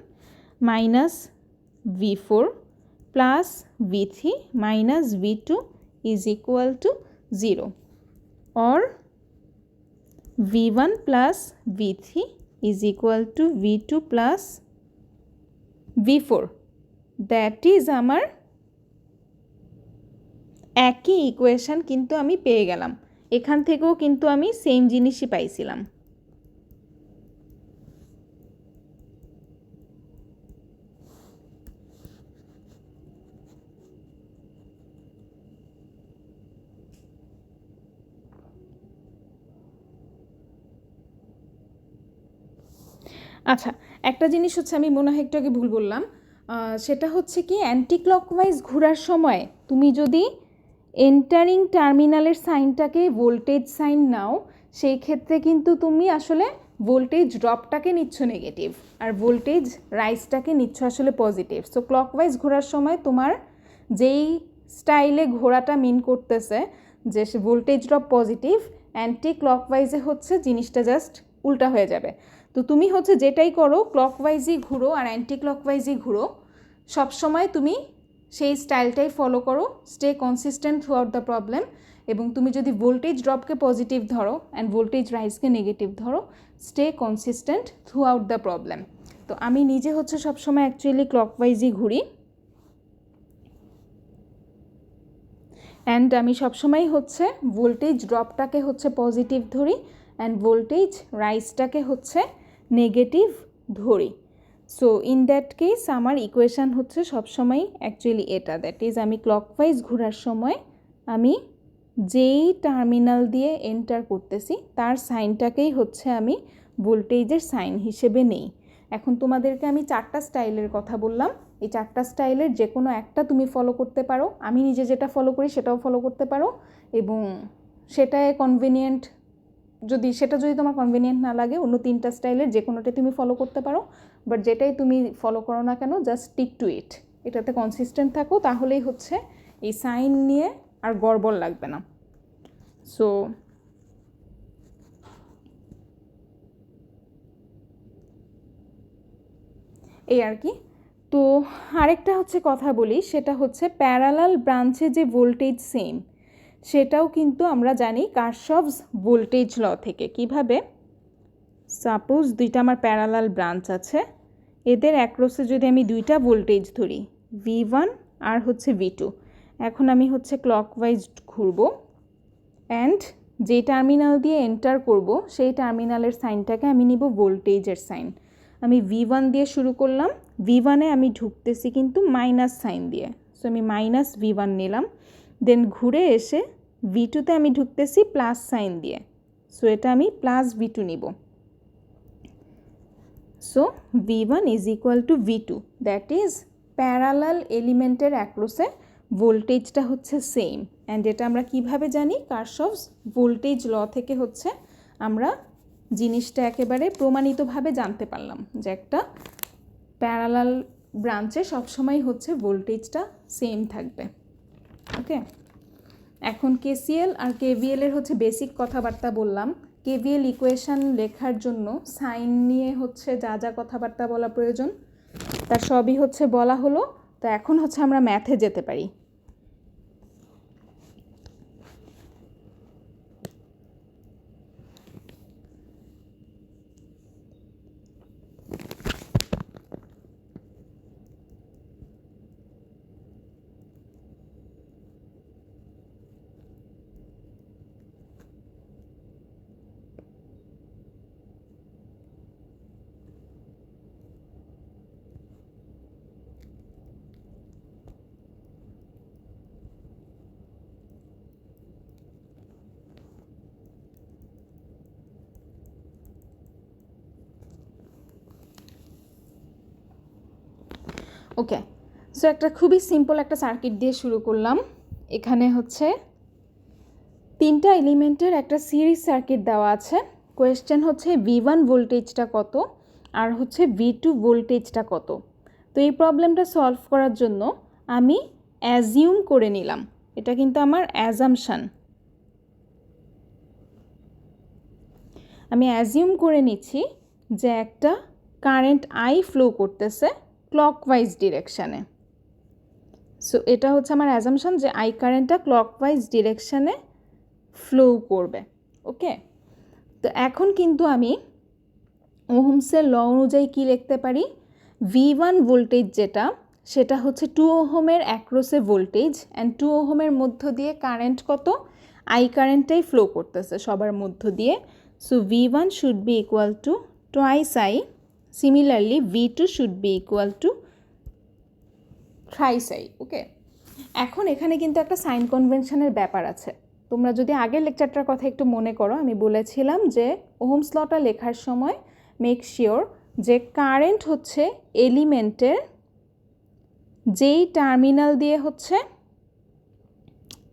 A: minus V4 plus V3 minus V2 is equal to 0, or V1 plus V3 is equal two V2 plus V4। That is আমার একই ইকুয়েশন কিন্তু আমি পেয়ে গেলাম। এখান থেকেও কিন্তু আমি সেম জিনিসই পাইছিলাম। আচ্ছা, একটা জিনিস হচ্ছে আমি মনে হয় একটু আগে ভুল বললাম, সেটা হচ্ছে কি অ্যান্টি ক্লকওয়াইজ ঘোরার সময় তুমি যদি এন্টারিং টার্মিনালের সাইনটাকে ভোল্টেজ সাইন নাও, সেই ক্ষেত্রে কিন্তু তুমি আসলে ভোল্টেজ ড্রপটাকে নিচ্ছ নেগেটিভ আর ভোল্টেজ রাইজটাকে নিচ্ছ আসলে পজিটিভ। সো ক্লকওয়াইজ ঘোরার সময় তোমার যেই স্টাইলে ঘোরাটা মিন করতেছে যে ভোল্টেজ ড্রপ পজিটিভ, অ্যান্টি ক্লকওয়াইজে হচ্ছে জিনিসটা জাস্ট উল্টা হয়ে যাবে। তো তুমি হচ্ছে যেটাই করো ক্লকওয়াইজই ঘুরো আর অ্যান্টি ক্লকওয়াইজই ঘুরো, সবসময় তুমি সেই স্টাইলটাই ফলো করো, stay consistent through out the problem. এবং তুমি যদি ভোল্টেজ ড্রপকে পজিটিভ ধরো অ্যান্ড ভোল্টেজ রাইজকে নেগেটিভ ধরো, stay consistent through out the problem. তো আমি নিজে হচ্ছে সবসময় অ্যাকচুয়ালি ক্লকওয়াইজই ঘুরি অ্যান্ড আমি সবসময় হচ্ছে ভোল্টেজ ড্রপটাকে হচ্ছে পজিটিভ ধরি অ্যান্ড ভোল্টেজ রাইজটাকে হচ্ছে নেগেটিভ ধরি। সো ইন দ্যাট কেস আমার ইকুয়েশান হচ্ছে সবসময় অ্যাকচুয়ালি এটা, দ্যাট ইজ আমি ক্লকওয়াইজ ঘোরার সময় আমি যেই টার্মিনাল দিয়ে এন্টার করতেছি তার সাইনটাকেই হচ্ছে আমি ভোল্টেজের সাইন হিসেবে নেই। এখন তোমাদেরকে আমি 4টা স্টাইলের কথা বললাম, এই 4টা স্টাইলের যে কোনো একটা তুমি ফলো করতে পারো। আমি নিজে যেটা ফলো করি সেটাও ফলো করতে পারো এবং সেটায় কনভিনিয়েন্ট সেটা যদি তোমার কনভিনিয়েন্ট না লাগে অন্য 3টা স্টাইলের যে কোনোটাই তুমি ফলো করতে পারো। বাট যেটাই তুমি ফলো করো না কেন জাস্ট স্টিক টু ইট, এটাতে কনসিস্টেন্ট থাকো, তাহলেই হচ্ছে এই সাইন নিয়ে আর গড়বড় লাগবে না। সো এই আর কি। তো আরেকটা হচ্ছে কথা বলি, সেটা হচ্ছে প্যারালাল ব্রাঞ্চে যে ভোল্টেজ সেম, সেটাও কিন্তু আমরা জানি কারশফস ভোল্টেজ ল থেকে। কিভাবে? সাপোজ দুইটা আমার প্যারালাল ব্রাঞ্চ আছে, এদের অ্যাক্রসে যদি আমি দুইটা ভোল্টেজ ধরি V1 আর হচ্ছে V2, এখন আমি হচ্ছে ক্লকওয়াইজ ঘুরবো অ্যান্ড যে টার্মিনাল দিয়ে এন্টার করব সেই টার্মিনালের সাইনটাকে আমি নিব ভোল্টেজের সাইন। আমি V1 দিয়ে শুরু করলাম, V1-এ আমি ঢুকতেছি কিন্তু মাইনাস সাইন দিয়ে, সো আমি মাইনাস V1 নিলাম। দেন ঘুরে এসে V2-তে আমি ঢুকতেছি প্লাস সাইন দিয়ে, সো এটা আমি প্লাস V2 নিব। So V1 is equal two V2, that is parallel এলিমেন্টের অ্যাক্রসে ভোল্টেজটা হচ্ছে সেম। অ্যান্ড এটা আমরা কিভাবে জানি? কারশফস ভোল্টেজ ল থেকে হচ্ছে আমরা জিনিসটা একেবারে প্রমাণিতভাবে জানতে পারলাম যে একটা প্যারালাল ব্রাঞ্চে সবসময় হচ্ছে ভোল্টেজটা সেম থাকবে। ওকে, এখন KCL আর KVL এর হচ্ছে বেসিক কথাবার্তা বললাম। কেভিএল ইকুয়েশন লেখার জন্য সাইন নিয়ে হচ্ছে যা যা কথাবার্তা বলা প্রয়োজন তার সবই হচ্ছে বলা হলো। তো এখন হচ্ছে আমরা ম্যাথে যেতে পারি। ওকে, সো একটা খুবই সিম্পল একটা সার্কিট দিয়ে শুরু করলাম। এখানে হচ্ছে 3টা এলিমেন্টের একটা সিরিজ সার্কিট দেওয়া আছে। কোয়েশ্চেন হচ্ছে V1 ভোল্টেজটা কত আর হচ্ছে V2 ভোল্টেজটা কত। তো এই প্রবলেমটা সলভ করার জন্য আমি অ্যাজিউম করে নিলাম, এটা কিন্তু আমার অ্যাজাম্পশান, আমি অ্যাজিউম করে নিচ্ছি যে একটা কারেন্ট আই ফ্লো করতেছে ক্লকওয়াইজ ডিরেকশানে। সো এটা হচ্ছে আমার অ্যাজাম্পশন যে আই কারেন্টটা ক্লকওয়াইজ ডিরেকশানে ফ্লো করবে। ওকে, তো এখন কিন্তু আমি ওহমসের ল অনুযায়ী কী লিখতে পারি, V1 ভোল্টেজ যেটা সেটা হচ্ছে 2 ওহমের অ্যাক্রসে ভোল্টেজ অ্যান্ড 2 ওহমের মধ্য দিয়ে কারেন্ট কত, আই কারেন্টটাই ফ্লো করতেছে সবার মধ্য দিয়ে। So V1 should be equal to twice I, similarly V2 should be equal to thrice I. Okay, এখন এখানে কিন্তু একটা সাইন কনভেনশনের ব্যাপার আছে। তোমরা যদি আগের লেকচারটার কথা একটু মনে করো, আমি বলেছিলাম যে ওহমস লটা লেখার সময় মেক শিওর যে কারেন্ট হচ্ছে এলিমেন্টের যেই টার্মিনাল দিয়ে হচ্ছে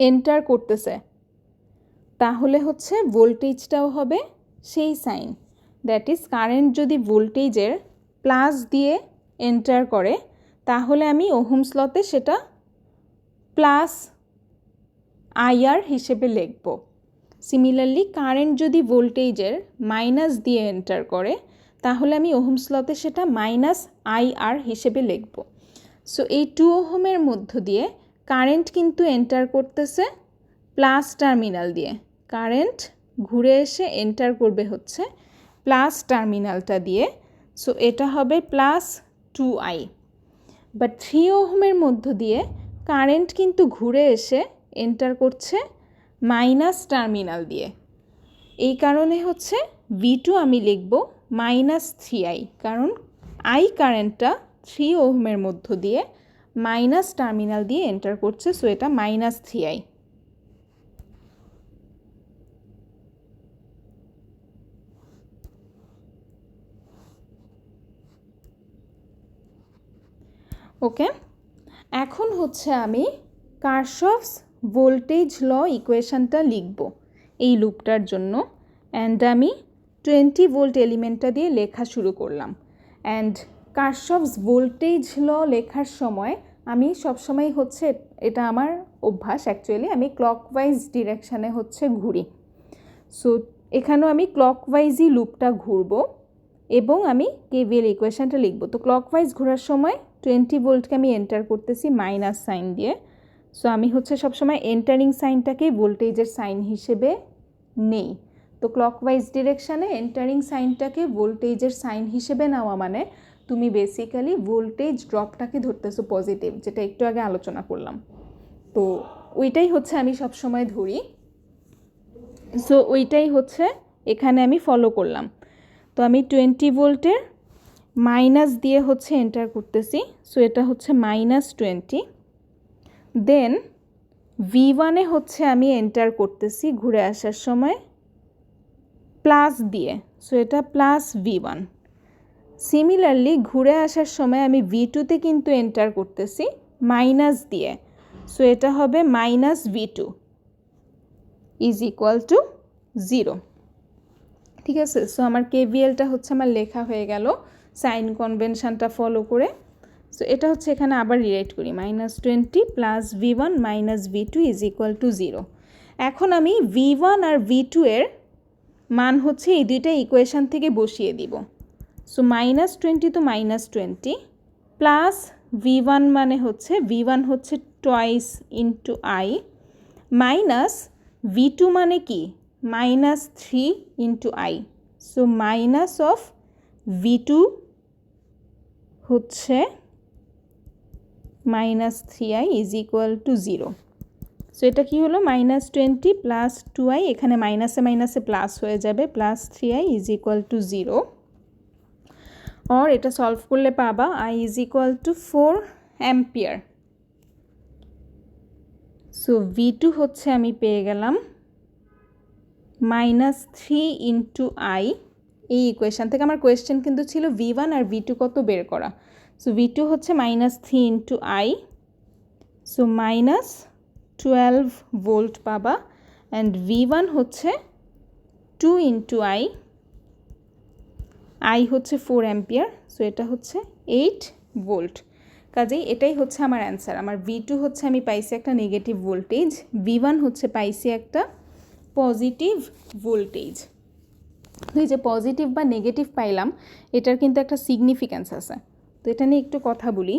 A: এন্টার করতেছে তাহলে হচ্ছে ভোল্টেজটাও হবে সেই সাইন। দ্যাট ইজ কারেন্ট যদি ভোল্টেজের প্লাস দিয়ে এন্টার করে তাহলে আমি ওহমস লতে সেটা প্লাস আইআর হিসেবে লিখব। সিমিলারলি কারেন্ট যদি ভোল্টেজের মাইনাস দিয়ে এন্টার করে তাহলে আমি ওহমস লতে সেটা মাইনাস আইআর হিসেবে লিখব। সো এই 2 ওহমের মধ্য দিয়ে কারেন্ট কিন্তু এন্টার করতেছে প্লাস টার্মিনাল দিয়ে, কারেন্ট ঘুরে এসে এন্টার করবে হচ্ছে প্লাস টার্মিনালটা দিয়ে। সো এটা হবে প্লাস 2i। বাট 3 ওহমের মধ্য দিয়ে কারেন্ট কিন্তু ঘুরে এসে এন্টার করছে মাইনাস টার্মিনাল দিয়ে। এই কারণে হচ্ছে V2 আমি লিখব মাইনাস 3i, কারণ আই কারেন্টটা 3 ওহমের মধ্য দিয়ে মাইনাস টার্মিনাল দিয়ে এন্টার করছে। সো এটা মাইনাস 3i। ওকে, এখন হচ্ছে আমি কারশফস ভোল্টেজ ল ইকুয়েশনটা লিখব এই লুপটার জন্য। অ্যান্ড আমি 20 ভোল্ট এলিমেন্টটা দিয়ে লেখা শুরু করলাম। অ্যান্ড কারশফস ভোল্টেজ ল লেখার সময় আমি সবসময় হচ্ছে, এটা আমার অভ্যাস অ্যাকচুয়ালি, আমি ক্লকওয়াইজ ডিরেকশানে হচ্ছে ঘুরি। সো এখানেও আমি ক্লকওয়াইজই লুপটা ঘুরব এবং আমি কেভিএল ইকুয়েশনটা লিখব। তো ক্লকওয়াইজ ঘোরার সময় 20 ভোল্টকে আমি এন্টার করতেছি মাইনাস সাইন দিয়ে। সো আমি হচ্ছে সবসময় এন্টারিং সাইনটাকে ভোল্টেজের সাইন হিসেবে নেই। তো ক্লকওয়াইজ ডিরেকশানে এন্টারিং সাইনটাকে ভোল্টেজের সাইন হিসেবে নেওয়া মানে তুমি বেসিক্যালি ভোল্টেজ ড্রপটাকে ধরতেছো পজিটিভ, যেটা একটু আগে আলোচনা করলাম। তো ওইটাই হচ্ছে আমি সবসময় ধরি। সো ওইটাই হচ্ছে এখানে আমি ফলো করলাম। তো আমি 20 ভোল্টের মাইনাস দিয়ে হচ্ছে এন্টার করতেছি। সো এটা হচ্ছে মাইনাস 20। দেন V1-এ হচ্ছে আমি এন্টার করতেছি ঘুরে আসার সময় প্লাস দিয়ে। সো এটা প্লাস V1। সিমিলারলি ঘুরে আসার সময় আমি V2-তে কিন্তু এন্টার করতেছি মাইনাস দিয়ে। সো এটা হবে minus V2 is equal to 0। ঠিক আছে, সো আমার কেভিএলটা হচ্ছে আমার লেখা হয়ে গেল সাইন কনভেনশনটা ফলো করে। সো এটা হচ্ছে এখানে আবার রিরাইট করি, minus 20 plus V1 minus V2 is equal to 0। এখন আমি V1 আর V2 এর মান হচ্ছে এই দুইটা ইকুয়েশান থেকে বসিয়ে দিব। সো -20 তো -20 প্লাস V1 মানে হচ্ছে V1 হচ্ছে toys into I minus V2 মানে কি -3 into I। So minus of V2 হচ্ছে -3I is equal to 0। So এটা কি হলো -20 প্লাস 2I, এখানে মাইনাসে মাইনাসে প্লাস হয়ে যাবে, plus 3I is equal to 0। और এটা সলভ করলে পাবা I is equal two 4 ampere. So V2 হচ্ছে আমি পেয়ে গেলাম -3 ইন্টু I। এই ইকুয়েশান থেকে আমার কোয়েশ্চেন কিন্তু ছিল V1 আর V2 কত বের করা। সো V2 হচ্ছে -3 ইন্টু I, সো -12 ভোল্ট পাবা, অ্যান্ড V1 হচ্ছে 2 ইন্টু I হচ্ছে 4 অ্যাম্পিয়ার, সো এটা হচ্ছে 8 ভোল্ট। কাজেই এটাই হচ্ছে আমার অ্যান্সার। আমার V2 হচ্ছে আমি পাইছি একটা নেগেটিভ ভোল্টেজ, V1 হচ্ছে পাইছি একটা পজিটিভ ভোল্টেজ। তো এই যে পজিটিভ বা নেগেটিভ পাইলাম, এটার কিন্তু একটা সিগনিফিক্যান্স আছে। তো এটা নিয়ে একটু কথা বলি।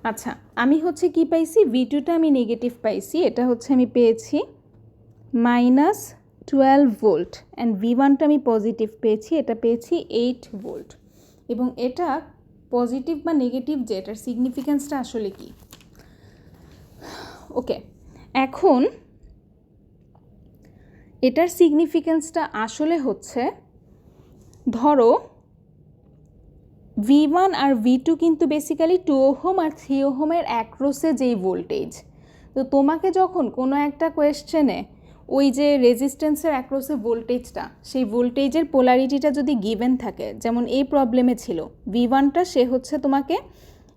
A: আচ্ছা, আমি হচ্ছে কি পাইছি, V2টা আমি নেগেটিভ পাইছি, এটা হচ্ছে আমি পেয়েছি -12 ভোল্ট, অ্যান্ড V1টা আমি পজিটিভ পেয়েছি, এটা পেয়েছি 8 ভোল্ট। এবং এটা পজিটিভ বা নেগেটিভ যে এটার সিগনিফিক্যান্সটা আসলে কি? ওকে, এখন এটার সিগনিফিক্যান্সটা আসলে হচ্ছে, ধরো V1 আর V2 কিন্তু বেসিক্যালি 2 ওহম আর 3 ওহমের অ্যাক্রসে যেই ভোল্টেজ। তো তোমাকে যখন কোনো একটা কোয়েশ্চেনে ওই যে রেজিস্ট্যান্সের অ্যাক্রসে ভোল্টেজটা, সেই ভোল্টেজের পোলারিটিটা যদি গিভেন থাকে, যেমন এই প্রবলেমে ছিল V1টা সে হচ্ছে তোমাকে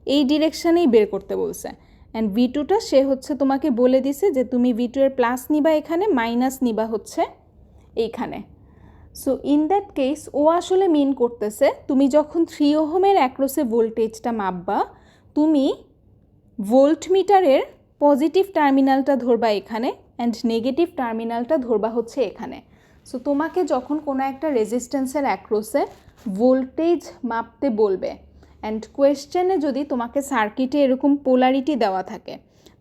A: এই ডিরেকশানেই বের করতে বলছে, অ্যান্ড V2টা সে হচ্ছে তোমাকে বলে দিছে যে তুমি V2 এর প্লাস নিবা এখানে, মাইনাস নিবা হচ্ছে এইখানে। সো ইন দ্যাট কেস ও আসলে মিন করতেছে তুমি যখন 3 ওহমের অ্যাক্রসে ভোল্টেজটা মাপবা, তুমি ভোল্টমিটারের পজিটিভ টার্মিনালটা ধরবা এখানে, অ্যান্ড নেগেটিভ টার্মিনালটা ধরবা হচ্ছে এখানে। সো তোমাকে যখন কোনো একটা রেজিস্ট্যান্সের অ্যাক্রসে ভোল্টেজ মাপতে বলবে, অ্যান্ড কোয়েশ্চেনে যদি তোমাকে সার্কিটে এরকম পোলারিটি দেওয়া থাকে,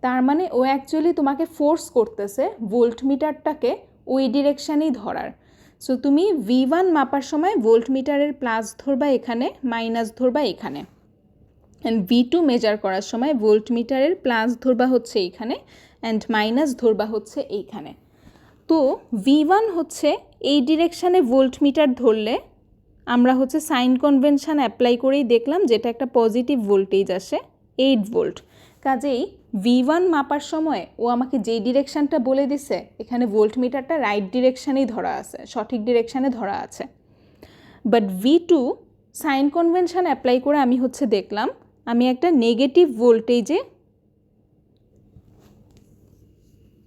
A: তার মানে ও অ্যাকচুয়ালি তোমাকে ফোর্স করতেছে ভোল্টমিটারটাকে ওই ডিরেকশানেই ধরার। সো তুমি V1 মাপার সময় ভোল্টমিটারের প্লাস ধরবা এখানে, মাইনাস ধরবা এখানে, অ্যান্ড V2 মেজার করার সময় ভোল্টমিটারের প্লাস ধরবা হচ্ছে এইখানে, অ্যান্ড মাইনাস ধরবা হচ্ছে এইখানে। তো V1 হচ্ছে এই ডিরেকশানে ভোল্টমিটার ধরলে আমরা হচ্ছে সাইন কনভেনশন অ্যাপ্লাই করেই দেখলাম যেটা একটা পজিটিভ ভোল্টেজ আসে 8 ভোল্ট। কাজেই V1 মাপার সময় ও আমাকে যেই ডিরেকশানটা বলে দিছে, এখানে ভোল্টমিটারটা রাইট ডিরেকশানেই ধরা আছে, সঠিক ডিরেকশানে ধরা আছে। But V2 sign convention apply করে আমি হচ্ছে দেখলাম আমি একটা নেগেটিভ ভোল্টেজে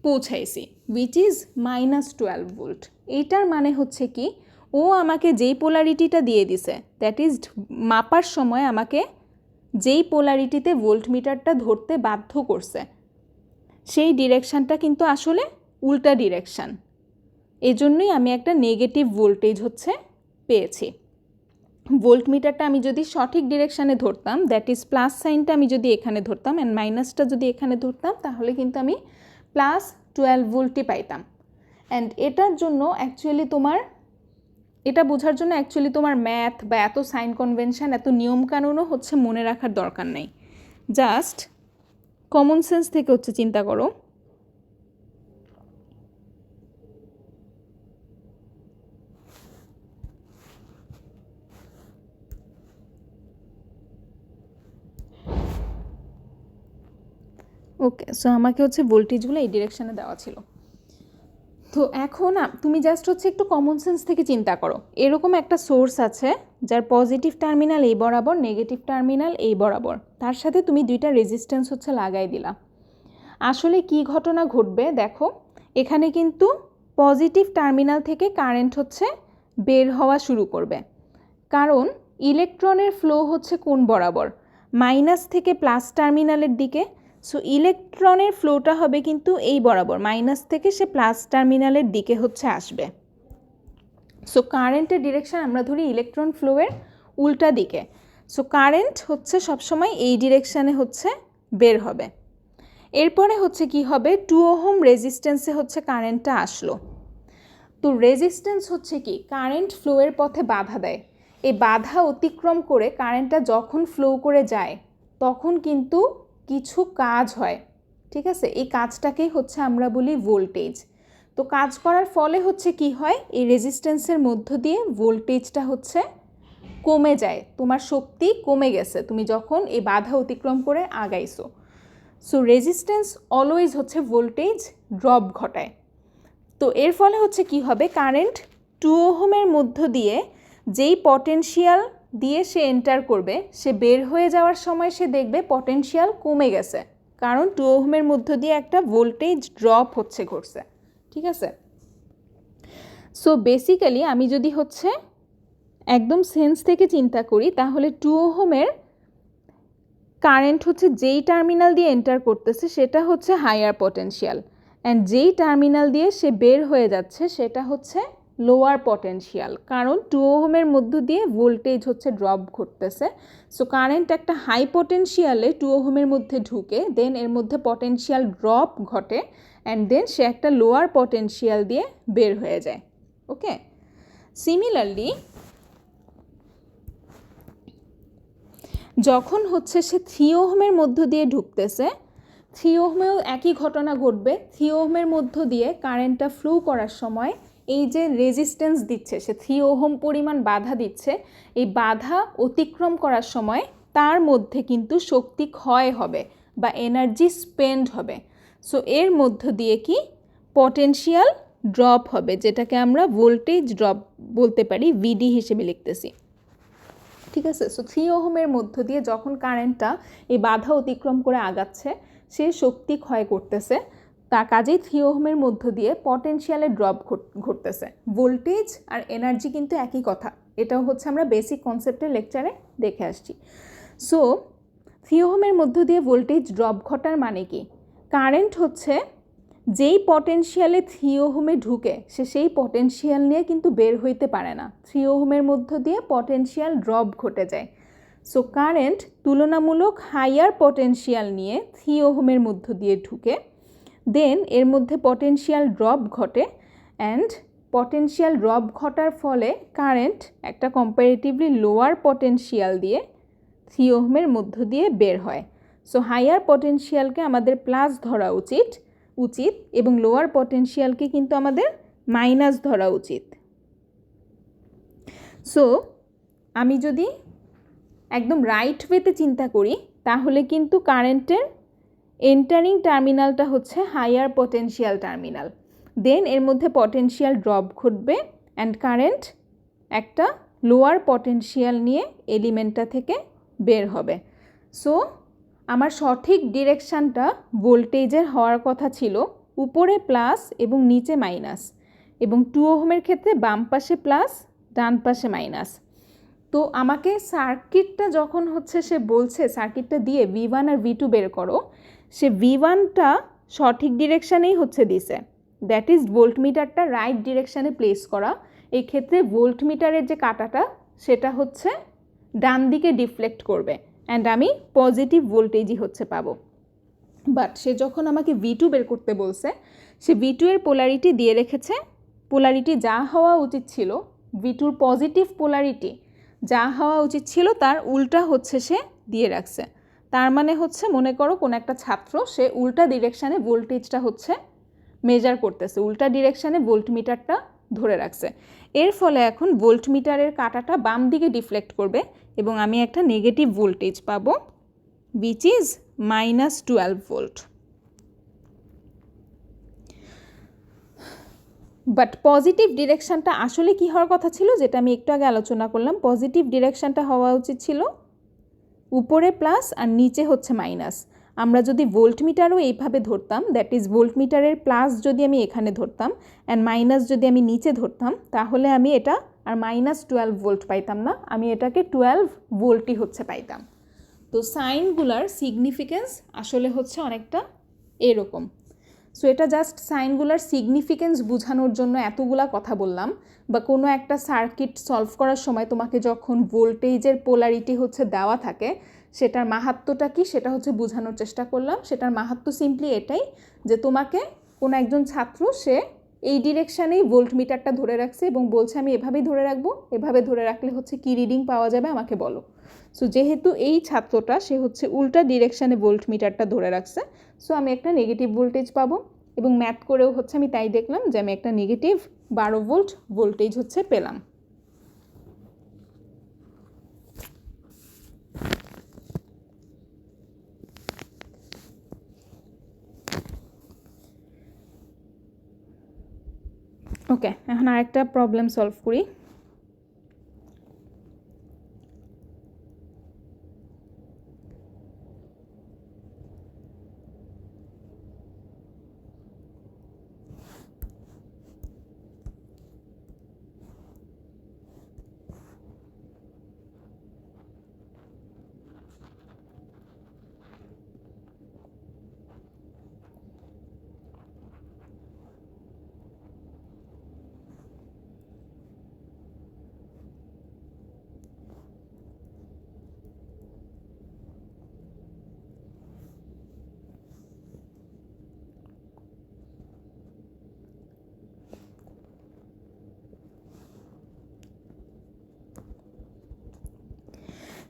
A: পৌঁছাইছি, উইচ ইজ -12 ভোল্ট। এইটার মানে হচ্ছে কি, ও আমাকে যেই পোলারিটিটা দিয়ে দিছে, দ্যাট ইজ মাপার সময় আমাকে যেই পোলারিটিতে ভোল্টমিটারটা ধরতে বাধ্য করছে, সেই ডিরেকশানটা কিন্তু আসলে উল্টা ডিরেকশান। এজন্যই আমি একটা নেগেটিভ ভোল্টেজ হচ্ছে পেয়েছি। ভোল্টমিটারটা আমি যদি সঠিক ডিরেকশানে ধরতাম, দ্যাট ইজ প্লাস সাইনটা আমি যদি এখানে ধরতাম অ্যান্ড মাইনাসটা যদি এখানে ধরতাম, তাহলে কিন্তু আমি +12 ভোল্টই পাইতাম। অ্যান্ড এটার জন্য অ্যাকচুয়ালি এটা বোঝার জন্য অ্যাকচুয়ালি তোমার ম্যাথ বা এত সাইন কনভেনশন, এত নিয়মকানুনও হচ্ছে মনে রাখার দরকার নেই। জাস্ট কমন সেন্স থেকে হচ্ছে চিন্তা করো। ওকে, সো আমাকে হচ্ছে ভোল্টেজগুলো এই ডিরেকশানে দেওয়া ছিল। তো এখন তুমি জাস্ট হচ্ছে একটু কমন সেন্স থেকে চিন্তা করো, এরকম একটা সোর্স আছে যার পজিটিভ টার্মিনাল এই বরাবর, নেগেটিভ টার্মিনাল এই বরাবর, তার সাথে তুমি দুইটা রেজিস্ট্যান্স হচ্ছে লাগাই দিলা। আসলে কি ঘটনা ঘটবে দেখো, এখানে কিন্তু পজিটিভ টার্মিনাল থেকে কারেন্ট হচ্ছে বের হওয়া শুরু করবে, কারণ ইলেকট্রনের ফ্লো হচ্ছে কোন বরাবর, মাইনাস থেকে প্লাস টার্মিনালের দিকে। সো ইলেকট্রনের ফ্লোটা হবে কিন্তু এই বরাবর, মাইনাস থেকে সে প্লাস টার্মিনালের দিকে হচ্ছে আসবে। সো কারেন্টের ডিরেকশন আমরা ধরি ইলেকট্রন ফ্লোয়ের উল্টা দিকে। সো কারেন্ট হচ্ছে সবসময় এই ডিরেকশানে হচ্ছে বের হবে। এরপরে হচ্ছে কি হবে, 2 ওহম রেজিস্ট্যান্সে হচ্ছে কারেন্টটা আসলো। তো রেজিস্ট্যান্স হচ্ছে কি, কারেন্ট ফ্লোয়ের পথে বাধা দেয়। এই বাধা অতিক্রম করে কারেন্টটা যখন ফ্লো করে যায় তখন কিন্তু কিছু কাজ হয়, ঠিক আছে? এই কাজটাকেই হচ্ছে আমরা বলি ভোল্টেজ। তো কাজ করার ফলে হচ্ছে কি হয়, এই রেজিস্ট্যান্সের মধ্য দিয়ে ভোল্টেজটা হচ্ছে কমে যায়, তোমার শক্তি কমে গেছে তুমি যখন এই বাধা অতিক্রম করে আগাইছো। সো রেজিস্ট্যান্স অলওয়েজ হচ্ছে ভোল্টেজ ড্রপ ঘটায়। তো এর ফলে হচ্ছে কি হবে, কারেন্ট 2 ওহমের মধ্য দিয়ে যেই পটেনশিয়াল দিয়ে সে এন্টার করবে, সে বের হয়ে যাওয়ার সময় সে দেখবে পটেনশিয়াল কমে গেছে, কারণ 2 ওহমের মধ্য দিয়ে একটা ভোল্টেজ ড্রপ হচ্ছে ঘটছে, ঠিক আছে? সো বেসিক্যালি আমি যদি হচ্ছে একদম সেন্স থেকে চিন্তা করি, তাহলে 2 ওহমের কারেন্ট হচ্ছে যেই টার্মিনাল দিয়ে এন্টার করতেছে সেটা হচ্ছে হায়ার পটেনশিয়াল, অ্যান্ড যেই টার্মিনাল দিয়ে সে বের হয়ে যাচ্ছে সেটা হচ্ছে লোয়ার পটেনশিয়াল, কারণ 2 ওহমের মধ্য দিয়ে ভোল্টেজ হচ্ছে ড্রপ ঘটতেছে। সো কারেন্ট একটা হাই পটেনশিয়ালে 2 ওহমের মধ্যে ঢুকে দেন এর মধ্যে পটেনশিয়াল ড্রপ ঘটে, অ্যান্ড দেন সে একটা লোয়ার পটেনশিয়াল দিয়ে বের হয়ে যায়। ওকে, সিমিলারলি যখন হচ্ছে সে 3 ওহমের মধ্য দিয়ে ঢুকতেছে, 3 ওহমেও একই ঘটনা ঘটবে। 3 ওহমের মধ্য দিয়ে কারেন্টটা ফ্লো করার সময় এই যে রেজিস্ট্যান্স দিচ্ছে, সে 3 ওহম পরিমাণ বাধা দিচ্ছে, এই বাধা অতিক্রম করার সময় তার মধ্যে কিন্তু শক্তি ক্ষয় হবে বা এনার্জি স্পেন্ড হবে। সো এর মধ্য দিয়ে কি পটেনশিয়াল ড্রপ হবে, যেটাকে আমরা ভোল্টেজ ড্রপ বলতে পারি, ভিডি হিসেবে লিখতেছি, ঠিক আছে? সো 3 ওহমের মধ্য দিয়ে যখন কারেন্টটা এই বাধা অতিক্রম করে আগাচ্ছে, সে শক্তি ক্ষয় করতেছে, তা কাজেই 3 ওহমের মধ্য দিয়ে পটেনশিয়ালের ড্রপ ঘটতেছে। ভোল্টেজ আর এনার্জি কিন্তু একই কথা, এটাও হচ্ছে আমরা বেসিক কনসেপ্টের লেকচারে দেখে আসছি। সো 3 ওহমের মধ্য দিয়ে ভোল্টেজ ড্রপ ঘটার মানে কি, কারেন্ট হচ্ছে যেই পটেনশিয়ালে 3 ওহমে ঢুকে সে সেই পটেনশিয়াল নিয়ে কিন্তু বের হইতে পারে না, 3 ওহমের মধ্য দিয়ে পটেনশিয়াল ড্রপ ঘটে যায়। সো কারেন্ট তুলনামূলক হাইয়ার পটেনশিয়াল নিয়ে 3 ওহমের মধ্য দিয়ে ঢুকে, দেন এর মধ্যে পটেনশিয়াল ড্রপ ঘটে, অ্যান্ড পটেনশিয়াল ড্রপ ঘটার ফলে কারেন্ট একটা কম্পারেটিভলি লোয়ার পটেনশিয়াল দিয়ে 3 ওহমের মধ্য দিয়ে বের হয়। সো হাইয়ার পটেনশিয়ালকে আমাদের প্লাস ধরা উচিত এবং লোয়ার পটেনশিয়ালকে কিন্তু আমাদের মাইনাস ধরা উচিত। সো আমি যদি একদম রাইট ওয়েতে চিন্তা করি, তাহলে কিন্তু কারেন্টের এন্টারিং টার্মিনালটা হচ্ছে হাইয়ার পটেনশিয়াল টার্মিনাল, দেন এর মধ্যে পটেনশিয়াল ড্রপ ঘটবে, অ্যান্ড কারেন্ট একটা লোয়ার পটেনশিয়াল নিয়ে এলিমেন্টটা থেকে বের হবে। সো আমার সঠিক ডিরেকশানটা ভোল্টেজের হওয়ার কথা ছিল উপরে প্লাস এবং নিচে মাইনাস, এবং 2 ওহমের ক্ষেত্রে বাম পাশে প্লাস ডান পাশে মাইনাস। তো আমাকে সার্কিটটা যখন হচ্ছে সে বলছে সার্কিটটা দিয়ে V1 আর V2 বের করো, সে V1টা সঠিক ডিরেকশানেই হচ্ছে দিছে, দ্যাট ইজ ভোল্টমিটারটা রাইট ডিরেকশানে প্লেস করা। এই ক্ষেত্রে ভোল্টমিটারের যে কাঁটাটা সেটা হচ্ছে ডান দিকে ডিফ্লেক্ট করবে, অ্যান্ড আমি পজিটিভ ভোল্টেজই হচ্ছে পাবো। বাট সে যখন আমাকে V2 বের করতে বলছে, সে V2 এর পোলারিটি দিয়ে রেখেছে, পোলারিটি যা হওয়া উচিত ছিল, V2 পজিটিভ পোলারিটি যা হওয়া উচিত ছিল তার উল্টা হচ্ছে সে দিয়ে রাখছে। তার মানে হচ্ছে মনে করো কোনো একটা ছাত্র সে উল্টা ডিরেকশানে ভোল্টেজটা হচ্ছে মেজার করতেছে, উল্টা ডিরেকশানে ভোল্টমিটারটা ধরে রাখছে। এর ফলে এখন ভোল্টমিটারের কাঁটাটা বাম দিকে ডিফ্লেক্ট করবে এবং আমি একটা নেগেটিভ ভোল্টেজ পাবো, which is -12 volt. But positive ডিরেকশানটা আসলে কি হওয়ার কথা ছিল, যেটা আমি একটু আগে আলোচনা করলাম, পজিটিভ ডিরেকশানটা হওয়া উচিত ছিল উপরে প্লাস আর নিচে হচ্ছে মাইনাস। আমরা যদি ভোল্টমিটারও এইভাবে ধরতাম, দ্যাট ইজ ভোল্টমিটারের প্লাস যদি আমি এখানে ধরতাম অ্যান্ড মাইনাস যদি আমি নিচে ধরতাম, তাহলে আমি এটা আর -12 ভোল্ট পাইতাম না, আমি এটাকে 12 ভোল্টই হচ্ছে পাইতাম। তো সাইনগুলার সিগনিফিকেন্স আসলে হচ্ছে অনেকটা এরকম। সো এটা জাস্ট সাইনগুলার সিগনিফিকেন্স বোঝানোর জন্য এতগুলা কথা বললাম, বা কোনো একটা সার্কিট সলভ করার সময় তোমাকে যখন ভোল্টেজের পোলারিটি হচ্ছে দেওয়া থাকে সেটার মাহাত্ম্যটা কি সেটা হচ্ছে বোঝানোর চেষ্টা করলাম। সেটার মাহাত্ম্য সিম্পলি এটাই যে তোমাকে কোনো একজন ছাত্র সে এই ডিরেকশানেই ভোল্ট মিটারটা ধরে রাখছে এবং বলছে আমি এভাবেই ধরে রাখবো, এভাবে ধরে রাখলে হচ্ছে কি রিডিং পাওয়া যাবে আমাকে বলো। সো যেহেতু এই ছাত্রটা সে হচ্ছে উল্টা ডিরেকশানে ভোল্ট মিটারটা ধরে রাখছে, সো আমি একটা নেগেটিভ ভোল্টেজ পাবো এবং ম্যাথ করেও হচ্ছে আমি তাই দেখলাম যে আমি একটা নেগেটিভ 12 ভোল্ট ভোল্টেজ হচ্ছে পেলাম। ওকে, এখন আরেকটা প্রবলেম সলভ করি।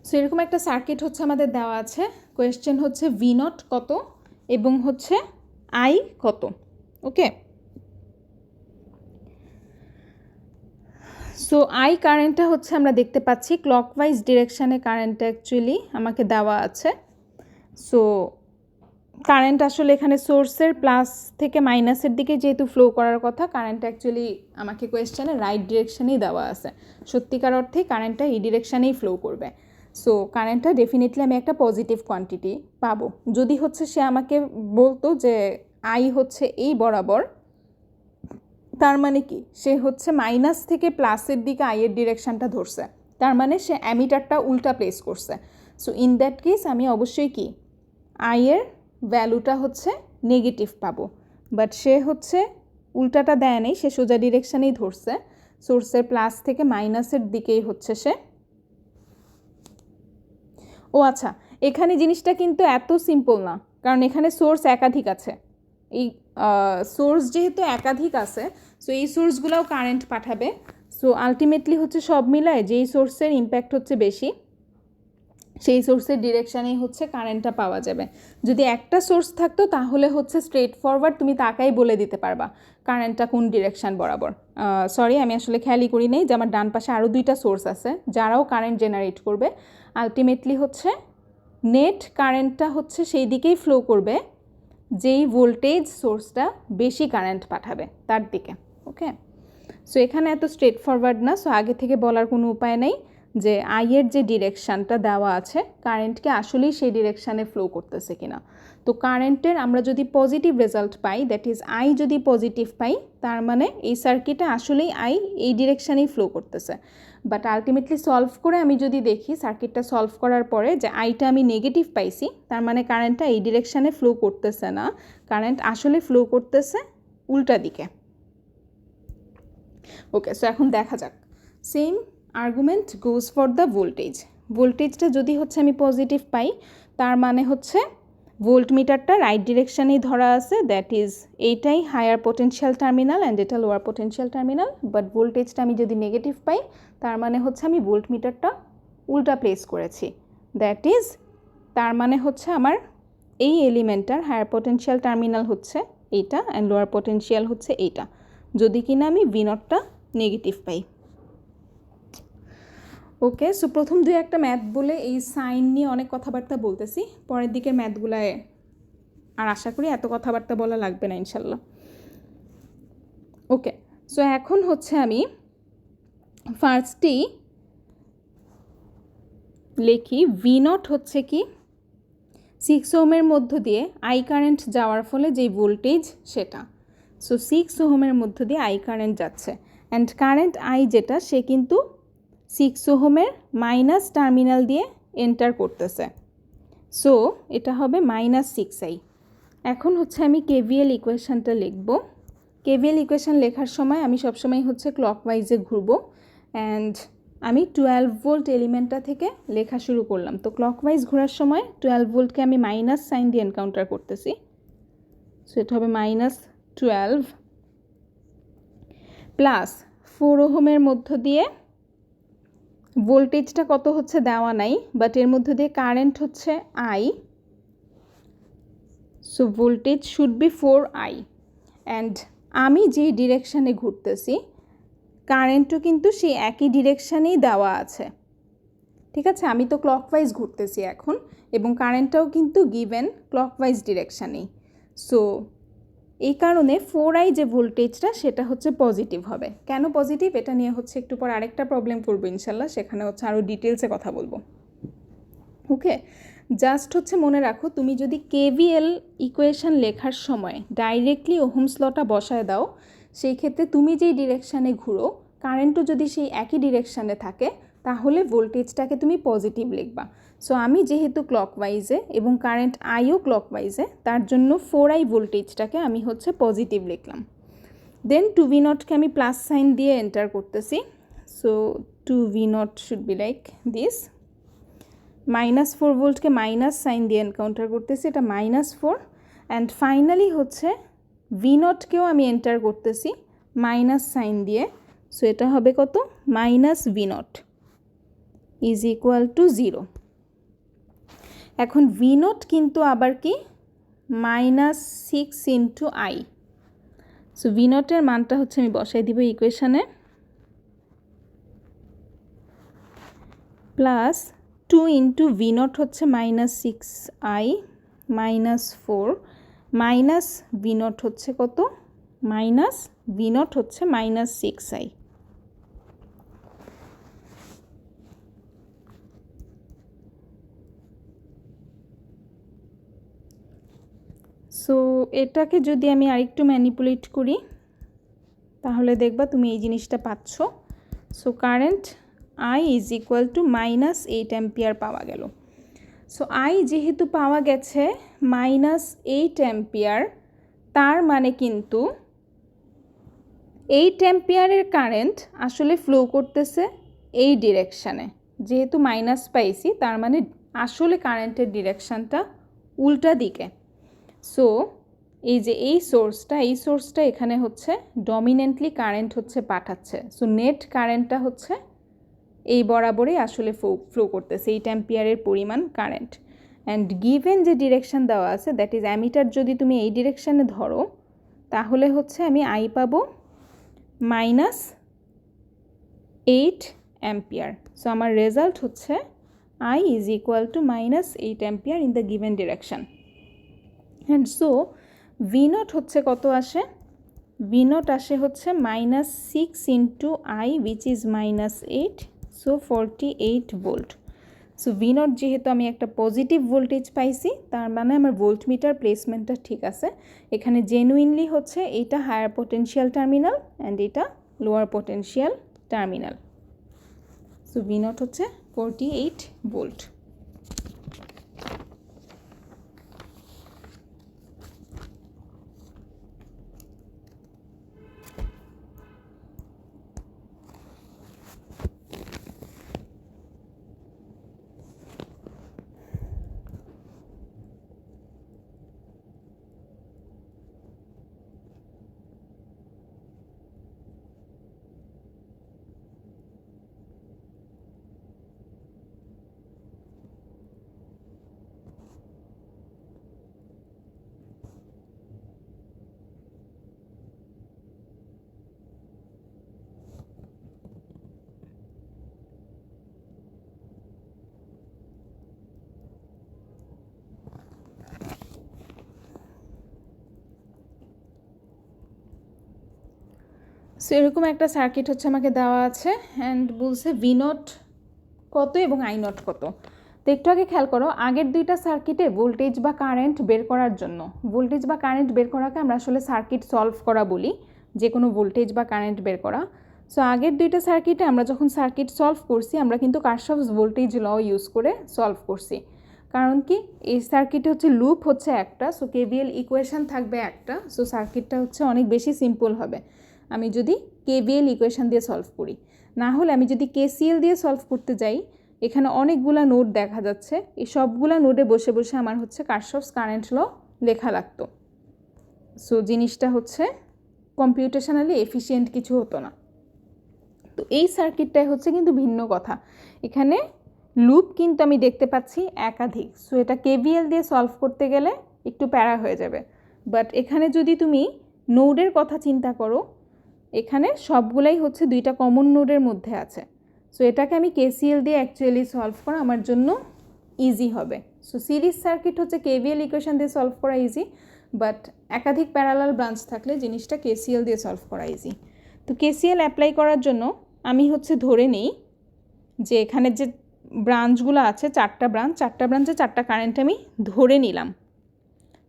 A: সো এরকম একটা সার্কিট হচ্ছে আমাদের দেওয়া আছে। কোয়েশ্চেন হচ্ছে ভি নট কত এবং হচ্ছে আই কত। ওকে, সো আই কারেন্টটা হচ্ছে আমরা দেখতে পাচ্ছি ক্লকওয়াইজ ডিরেকশানে কারেন্টটা অ্যাকচুয়ালি আমাকে দেওয়া আছে। সো কারেন্ট আসলে এখানে সোর্সের প্লাস থেকে মাইনাসের দিকে যেহেতু ফ্লো করার কথা, কারেন্ট অ্যাকচুয়ালি আমাকে কোয়েশ্চেনে রাইট ডিরেকশানেই দেওয়া আছে। সত্যিকার অর্থে কারেন্টটা এই ডিরেকশানেই ফ্লো করবে। সো কারেন্টটা ডেফিনেটলি আমি একটা পজিটিভ কোয়ান্টিটি পাবো। যদি হচ্ছে সে আমাকে বলতো যে আই হচ্ছে এই বরাবর, তার মানে কি সে হচ্ছে মাইনাস থেকে প্লাসের দিকে আইয়ের ডিরেকশানটা ধরছে, তার মানে সে অ্যামিটারটা উল্টা প্লেস করছে। সো ইন দ্যাট কেস আমি অবশ্যই কি আইয়ের ভ্যালুটা হচ্ছে নেগেটিভ পাবো। বাট সে হচ্ছে উল্টাটা দেয় নেই, সে সোজা ডিরেকশানেই ধরছে, সোর্সের প্লাস থেকে মাইনাসের দিকেই হচ্ছে সে। ও আচ্ছা, এখানে জিনিসটা কিন্তু এত সিম্পল না, কারণ এখানে সোর্স একাধিক আছে। এই সোর্স যেহেতু একাধিক আছে, সো এই সোর্সগুলোও কারেন্ট পাঠাবে। সো আলটিমেটলি হচ্ছে সব মিলায় যেই সোর্সের ইম্প্যাক্ট হচ্ছে বেশি সেই সোর্সের ডিরেকশানেই হচ্ছে কারেন্টটা পাওয়া যাবে। যদি একটা সোর্স থাকতো তাহলে হচ্ছে স্ট্রেট ফরওয়ার্ড তুমি তাকাই বলে দিতে পারবা কারেন্টটা কোন ডিরেকশান বরাবর। সরি, আমি আসলে খেয়ালই করি নেই যে আমার ডান পাশে আরও 2টা সোর্স আছে যারাও কারেন্ট জেনারেট করবে। আলটিমেটলি হচ্ছে নেট কারেন্টটা হচ্ছে সেই দিকেই ফ্লো করবে যেই ভোল্টেজ সোর্সটা বেশি কারেন্ট পাঠাবে তার দিকে। ওকে, সো এখানে এত স্ট্রেট ফরওয়ার্ড না। সো আগে থেকে বলার কোনো উপায় নেই যে আইয়ের যে ডিরেকশানটা দেওয়া আছে কারেন্টকে আসলেই সেই ডিরেকশানে ফ্লো করতেছে কিনা। তো কারেন্টের আমরা যদি positive result pi, that is I যদি পজিটিভ পাই, তার মানে এই সার্কিটে আসলেই আই এই ডিরেকশানেই ফ্লো করতেছে। বাট আলটিমেটলি সলভ করে আমি যদি দেখি সার্কিটটা সলভ করার পরে যে আইটা আমি নেগেটিভ পাইছি, তার মানে কারেন্টটা এই ডিরেকশানে ফ্লো করতেছে না, কারেন্ট আসলে ফ্লো করতেছে উল্টা দিকে। ওকে, সো এখন দেখা যাক same argument goes for the voltage. ভোল্টেজটা যদি হচ্ছে আমি পজিটিভ পাই, তার মানে হচ্ছে ভোল্ট মিটারটা রাইট ডিরেকশানেই ধরা আছে, দ্যাট ইজ এইটাই হায়ার পোটেনশিয়াল টার্মিনাল অ্যান্ড এটা লোয়ার পোটেনশিয়াল টার্মিনাল। বাট ভোল্টেজটা আমি যদি নেগেটিভ পাই, তার মানে হচ্ছে আমি ভোল্ট মিটারটা উল্টা প্লেস করেছি, দ্যাট ইজ তার মানে হচ্ছে আমার এই এলিমেন্টটার হায়ার পোটেনশিয়াল টার্মিনাল হচ্ছে এইটা অ্যান্ড লোয়ার পোটেনশিয়াল হচ্ছে এইটা, যদি কিনা আমি ভি নটটা নেগেটিভ পাই। ওকে, সো প্রথম 2-1টা ম্যাথ বলে এই সাইন নিয়ে অনেক কথাবার্তা বলতেছি, পরের দিকের ম্যাথগুলায় আর আশা করি এত কথাবার্তা বলা লাগবে না ইনশাল্লাহ। ওকে, সো এখন হচ্ছে আমি ফার্স্টেই লিখি ভি নট হচ্ছে কি 6 ওহমের মধ্য দিয়ে আই কারেন্ট যাওয়ার ফলে যেই ভোল্টেজ সেটা। সো 6 ওহমের মধ্য দিয়ে আই কারেন্ট যাচ্ছে। অ্যান্ড কারেন্ট আই যেটা সে কিন্তু 6 ওহমের মাইনাস টার্মিনাল দিয়ে এন্টার করতেছে, সো এটা হবে -6i। এখন হচ্ছে আমি কেভিএল ইকুয়েশানটা লিখব। কেভিএল ইকুয়েশান লেখার সময় আমি সবসময় হচ্ছে ক্লকওয়াইজে ঘুরবো অ্যান্ড আমি 12 ভোল্ট এলিমেন্টটা থেকে লেখা শুরু করলাম। তো ক্লকওয়াইজ ঘোরার সময় 12 ভোল্টকে আমি মাইনাস সাইন দিয়ে এনকাউন্টার করতেছি, সো এটা হবে -12 প্লাস 4 ওহমের মধ্য দিয়ে ভোল্টেজটা কত হচ্ছে দেওয়া নাই, বাট এর মধ্য দিয়ে কারেন্ট হচ্ছে I, so voltage should be 4i। And আমি যে ডিরেকশানে ঘুরতেছি কারেন্টও কিন্তু সেই একই ডিরেকশানেই দেওয়া আছে, ঠিক আছে। আমি তো ক্লকওয়াইজ ঘুরতেছি এখন এবং কারেন্টটাও কিন্তু গিভেন ক্লকওয়াইজ ডিরেকশানেই, সো এই কারণে 4i যে ভোল্টেজটা সেটা হচ্ছে পজিটিভ হবে। কেন পজিটিভ এটা নিয়ে হচ্ছে একটু পর আরেকটা প্রবলেম করবো ইনশাল্লাহ, সেখানে হচ্ছে আরও ডিটেলসে কথা বলবো। ওকে, জাস্ট হচ্ছে মনে রাখো তুমি যদি কেভিএল ইকুয়েশান লেখার সময় ডাইরেক্টলি ওহমস লটা বসায় দাও, সেই ক্ষেত্রে তুমি যেই ডিরেকশানে ঘুরো কারেন্টও যদি সেই একই ডিরেকশানে থাকে তাহলে ভোল্টেজটাকে তুমি পজিটিভ লিখবা। সো আমি যেহেতু ক্লকওয়াইজে এবং কারেন্ট আইও ক্লকওয়াইজে, তার জন্য 4i ভোল্টেজটাকে আমি হচ্ছে পজিটিভ লিখলাম। দেন 2v0কে আমি প্লাস সাইন দিয়ে এন্টার করতেছি, so 2v0 should be like this. -4 ভোল্টকে মাইনাস সাইন দিয়ে এনকাউন্টার করতেছি, এটা -4 অ্যান্ড ফাইনালি হচ্ছে v0কেও আমি এন্টার করতেছি মাইনাস সাইন দিয়ে, সো এটা হবে কত -v0 ইজ ইকুয়াল টু 0। এখন v0 কিন্তু আবার কি -6 ইন্টু i, সো v0 মানটা হচ্ছে আমি বসাই দিব ইকুয়েশানে, প্লাস 2 ইন্টু v0 হচ্ছে -6i -4 মাইনাস v0 হচ্ছে কত v0 হচ্ছে -6i। সো এটাকে যদি আমি আরেকটু ম্যানিপুলেট করি তাহলে দেখবা তুমি এই জিনিসটা পাচ্ছ। So current I is equal two -8 ampere পাওয়া গেল। সো I যেহেতু পাওয়া গেছে -8 অ্যাম্পিয়ার, তার মানে কিন্তু 8 অ্যাম্পিয়ারের কারেন্ট আসলে ফ্লো করতেছে এই ডিরেকশানে। যেহেতু মাইনাস পাইছি তার মানে আসলে কারেন্টের ডিরেকশানটা উল্টা দিকে। সো এই যে এই সোর্সটা এখানে হচ্ছে ডমিনেন্টলি কারেন্ট হচ্ছে পাঠাচ্ছে, সো নেট কারেন্টটা হচ্ছে এই বরাবরই আসলে ফ্লো করতেছে 8 অ্যাম্পিয়ারের পরিমাণ কারেন্ট। অ্যান্ড গিভেন যে ডিরেকশান দেওয়া আছে দ্যাট ইজ অ্যামিটার যদি তুমি এই ডিরেকশানে ধরো তাহলে হচ্ছে আমি আই পাবো -8 অ্যাম্পিয়ার। সো আমার রেজাল্ট হচ্ছে I is equal two -8 ampere in the given direction. And so v0 হচ্ছে কত আসে, v0 আসে হচ্ছে -6 into i which is -8, so 48 volt. So v0 যেহেতু আমি একটা পজিটিভ ভোল্টেজ পাইছি তার মানে আমার ভোল্টমিটার প্লেসমেন্টটা ঠিক আছে। এখানে জেনুইনলি হচ্ছে এটা হায়ার পটেনশিয়াল টার্মিনাল অ্যান্ড এটা lower potential terminal. So v0 হচ্ছে 48 ভোল্ট। সো এরকম একটা সার্কিট হচ্ছে আমাকে দেওয়া আছে অ্যান্ড বলছে v0 কত এবং i0 কত। তো একটু আগে খেয়াল করো আগের দুইটা সার্কিটে ভোল্টেজ বা কারেন্ট বের করার জন্য, ভোল্টেজ বা কারেন্ট বের করাকে আমরা আসলে সার্কিট সলভ করা বলি, যে কোনো ভোল্টেজ বা কারেন্ট বের করা। সো আগের দুইটা সার্কিটে আমরা যখন সার্কিট সলভ করছি আমরা কিন্তু কারশফস ভোল্টেজ ল ইউজ করে সলভ করছি। কারণ কি এই সার্কিটে হচ্ছে লুপ হচ্ছে একটা, সো কেভিএল ইকুয়েশন থাকবে একটা, সো সার্কিটটা হচ্ছে অনেক বেশি সিম্পল হবে আমি যদি কেভিএল ইকুয়েশন দিয়ে সলভ করি। না হলে আমি যদি কেসিএল দিয়ে সলভ করতে যাই, এখানে অনেকগুলা নোড দেখা যাচ্ছে, এই সবগুলা নোডে বসে বসে আমার হচ্ছে কারশফস কারেন্ট ল লেখা লাগতো। সো জিনিসটা হচ্ছে কম্পিউটেশনালি এফিশিয়েন্ট কিছু হতো না। তো এই সার্কিটটাই হচ্ছে কিন্তু ভিন্ন কথা, এখানে লুপ কিন্তু আমি দেখতে পাচ্ছি একাধিক, সো এটা কেভিএল দিয়ে সলভ করতে গেলে একটু প্যারা হয়ে যাবে। বাট এখানে যদি তুমি নোডের কথা চিন্তা করো, এখানে সবগুলাই হচ্ছে দুইটা কমন নোডের মধ্যে আছে, সো এটাকে আমি কেসিএল দিয়ে অ্যাকচুয়ালি সলভ করা আমার জন্য ইজি হবে। সো সিরিজ সার্কিট হচ্ছে কেভিএল ইকুয়েশন দিয়ে সলভ করা ইজি, বাট একাধিক প্যারালাল ব্রাঞ্চ থাকলে জিনিসটা কেসিএল দিয়ে সলভ করা ইজি। তো কেসিএল অ্যাপ্লাই করার জন্য আমি হচ্ছে ধরে নিই যে এখানে যে ব্রাঞ্চগুলো আছে চারটা ব্রাঞ্চে চারটা কারেন্ট আমি ধরে নিলাম।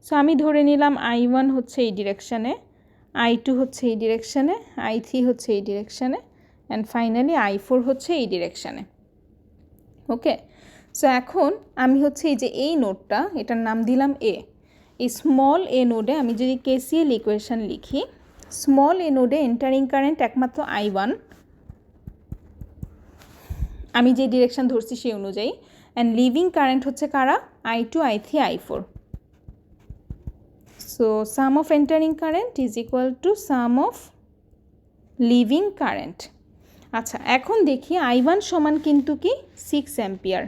A: সো আমি ধরে নিলাম I1 হচ্ছে এই ডিরেকশানে, I2 হচ্ছে এই ডিরেকশানে, I3 হচ্ছে এই ডিরেকশানে, অ্যান্ড ফাইনালি I4 হচ্ছে এই ডিরেকশানে। ওকে, সো এখন আমি হচ্ছে এই যে এই নোডটা, এটার নাম দিলাম এ। এই স্মল এ নোডে আমি যদি কেসিএল ইকুয়েশন লিখি, স্মল এ নোডে এন্টারিং কারেন্ট একমাত্র I1, আমি যে ডিরেকশন ধরছি সেই অনুযায়ী, অ্যান্ড লিভিং কারেন্ট হচ্ছে কারা, I2, I3, I4। So some of entering current is equal to sum of living current. আচ্ছা, এখন দেখি I1 সমান কিন্তু কি 6 অ্যাম্পিয়ার,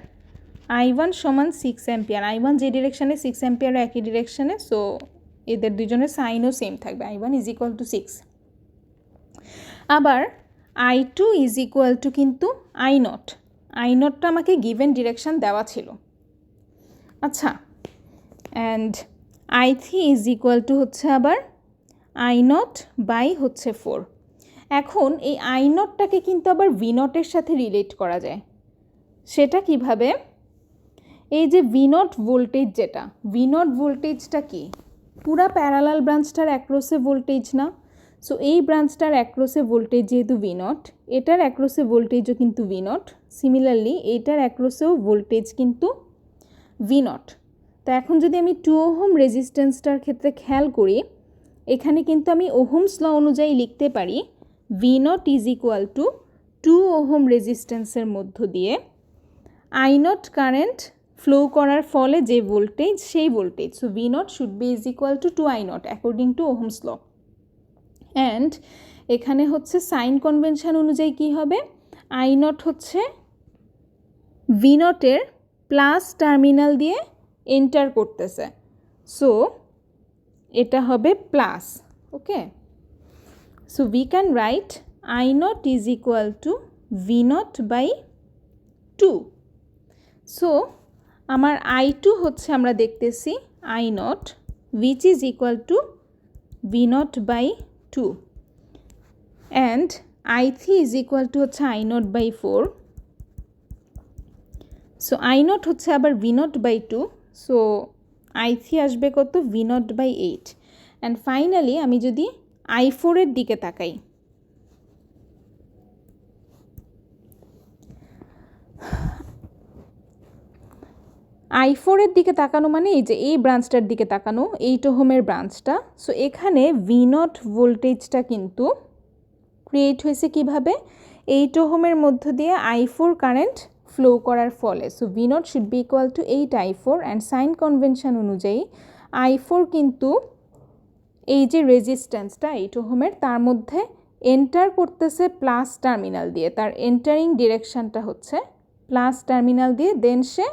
A: I1 সমান 6 অ্যাম্পিয়ার। I1 যে ডিরেকশানে 6 অ্যাম্পিয়ারও একই ডিরেকশানে, সো এদের দুজনের সাইনও সেম থাকবে, I1 ইজ ইকুয়াল টু 6। আবার I2 ইজ ইকুয়াল টু কিন্তু I0টা আমাকে গিভেন ডিরেকশান দেওয়া ছিল। আচ্ছা, and I3 is equal to হচ্ছে আবার I0 বাই হচ্ছে 4। এখন এই I0টাকে কিন্তু আবার V0-এর সাথে রিলেট করা যায়। সেটা কিভাবে, এই যে V0 ভোল্টেজ, যেটা V0 ভোল্টেজটা কি, পুরা প্যারালাল ব্রাঞ্চটার অ্যাক্রসে ভোল্টেজ না, সো এই ব্রাঞ্চটার অ্যাক্রসে ভোল্টেজ যেহেতু V0, এটার অ্যাক্রসে ভোল্টেজও কিন্তু V0, সিমিলারলি এইটার অ্যাক্রসেও ভোল্টেজ কিন্তু V0। তো এখন যদি আমি 2 ওহম রেজিস্ট্যান্সটার ক্ষেত্রে খেয়াল করি, এখানে কিন্তু আমি ওহমস ল অনুযায়ী লিখতে পারি V0 is equal two 2 ohm রেজিস্ট্যান্সের মধ্য দিয়ে I0 কারেন্ট ফ্লো করার ফলে যে ভোল্টেজ, সেই voltage. So V0 should be is equal to 2I0 according to Ohm's law. And এখানে হচ্ছে সাইন কনভেনশন অনুযায়ী কি হবে, I0 হচ্ছে V0-এর প্লাস টার্মিনাল দিয়ে এন্টার করতেছে, সো এটা হবে plus. Okay, so we can write I0 is equal to V0 by 2। সো আমার I2 হচ্ছে আমরা দেখতেছি I0 which is equal to V0 by 2, and I3 is equal to হচ্ছে I0 বাই 4। সো I0 হচ্ছে আবার V0 বাই 2, সো I3 আসবে কত, V0 বাই 8। অ্যান্ড ফাইনালি আমি যদি I4-এর দিকে তাকাই, I4-এর দিকে তাকানো মানে এই যে এই ব্রাঞ্চটার দিকে তাকানো, 8 ওহমের ব্রাঞ্চটা। সো এখানে V0 ভোল্টেজটা কিন্তু ক্রিয়েট হয়েছে কিভাবে, 8 ওহমের মধ্য দিয়ে I4 কারেন্ট ফ্লো করার ফলে। So V0 should be equal to 8I4, and sign convention অনুযায়ী I4 কিন্তু এই যে রেজিস্ট্যান্সটা 8 ওহমের, তার মধ্যে এন্টার করতেছে প্লাস টার্মিনাল দিয়ে, তার এন্টারিং ডিরেকশানটা হচ্ছে প্লাস টার্মিনাল দিয়ে, দেন সে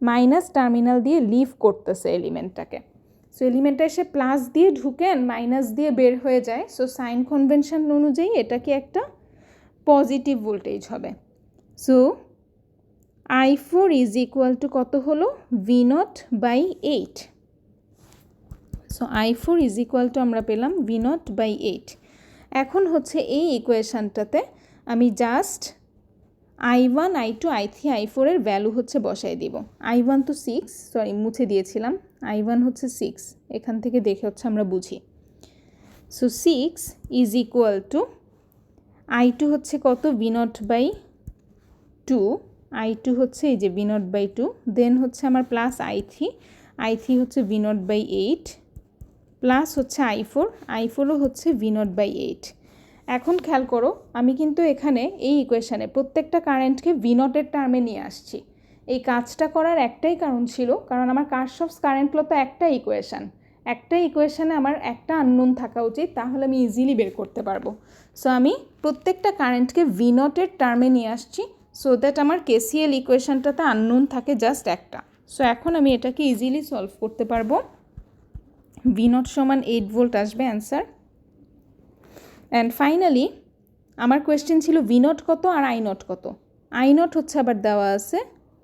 A: মাইনাস টার্মিনাল দিয়ে লিভ করতেছে এলিমেন্টটাকে। সো এলিমেন্টটা এসে প্লাস দিয়ে ঢুকেন, মাইনাস দিয়ে বের হয়ে যায়, সো সাইন কনভেনশন অনুযায়ী এটা কি একটা পজিটিভ ভোল্টেজ হবে। So I4 is equal to কত হলো, V0 by 8। So I4 is equal to আমরা পেলাম V0 বাই 8। এখন হচ্ছে এই ইকুয়েশানটাতে আমি just I1, I2, I3, I4 এর ভ্যালু হচ্ছে বসাই দিব। I1 তো 6, সরি মুছে দিয়েছিলাম, I1 হচ্ছে 6, এখান থেকে দেখে হচ্ছে আমরা বুঝি। So 6 is equal two I2 হচ্ছে কত, V0/2, I2 হচ্ছে এই যে V0/2, দেন হচ্ছে আমার প্লাস I3 হচ্ছে V0/8, প্লাস হচ্ছে I4ও হচ্ছে V0/8। এখন খেয়াল করো, আমি কিন্তু এখানে এই ইকুয়েশানে প্রত্যেকটা কারেন্টকে V0-এর টার্মে নিয়ে আসছি। এই কাজটা করার একটাই কারণ ছিল, কারণ আমার কারশফস কারেন্ট ল তো একটা ইকুয়েশানে আমার একটা আননোন থাকা উচিত, তাহলে আমি ইজিলি বের করতে পারবো। সো আমি প্রত্যেকটা কারেন্টকে V0-এর টার্মে নিয়ে আসছি, সো দ্যাট আমার KCL ইকুয়েশানটাতে আননোন থাকে জাস্ট একটা। সো এখন আমি এটাকে ইজিলি সলভ করতে পারবো। V0 সমান 8 ভোল্ট আসবে অ্যান্সার। অ্যান্ড ফাইনালি আমার কোয়েশ্চেন ছিল V0 কত আর I0 কত। I0 হচ্ছে আবার দেওয়া আছে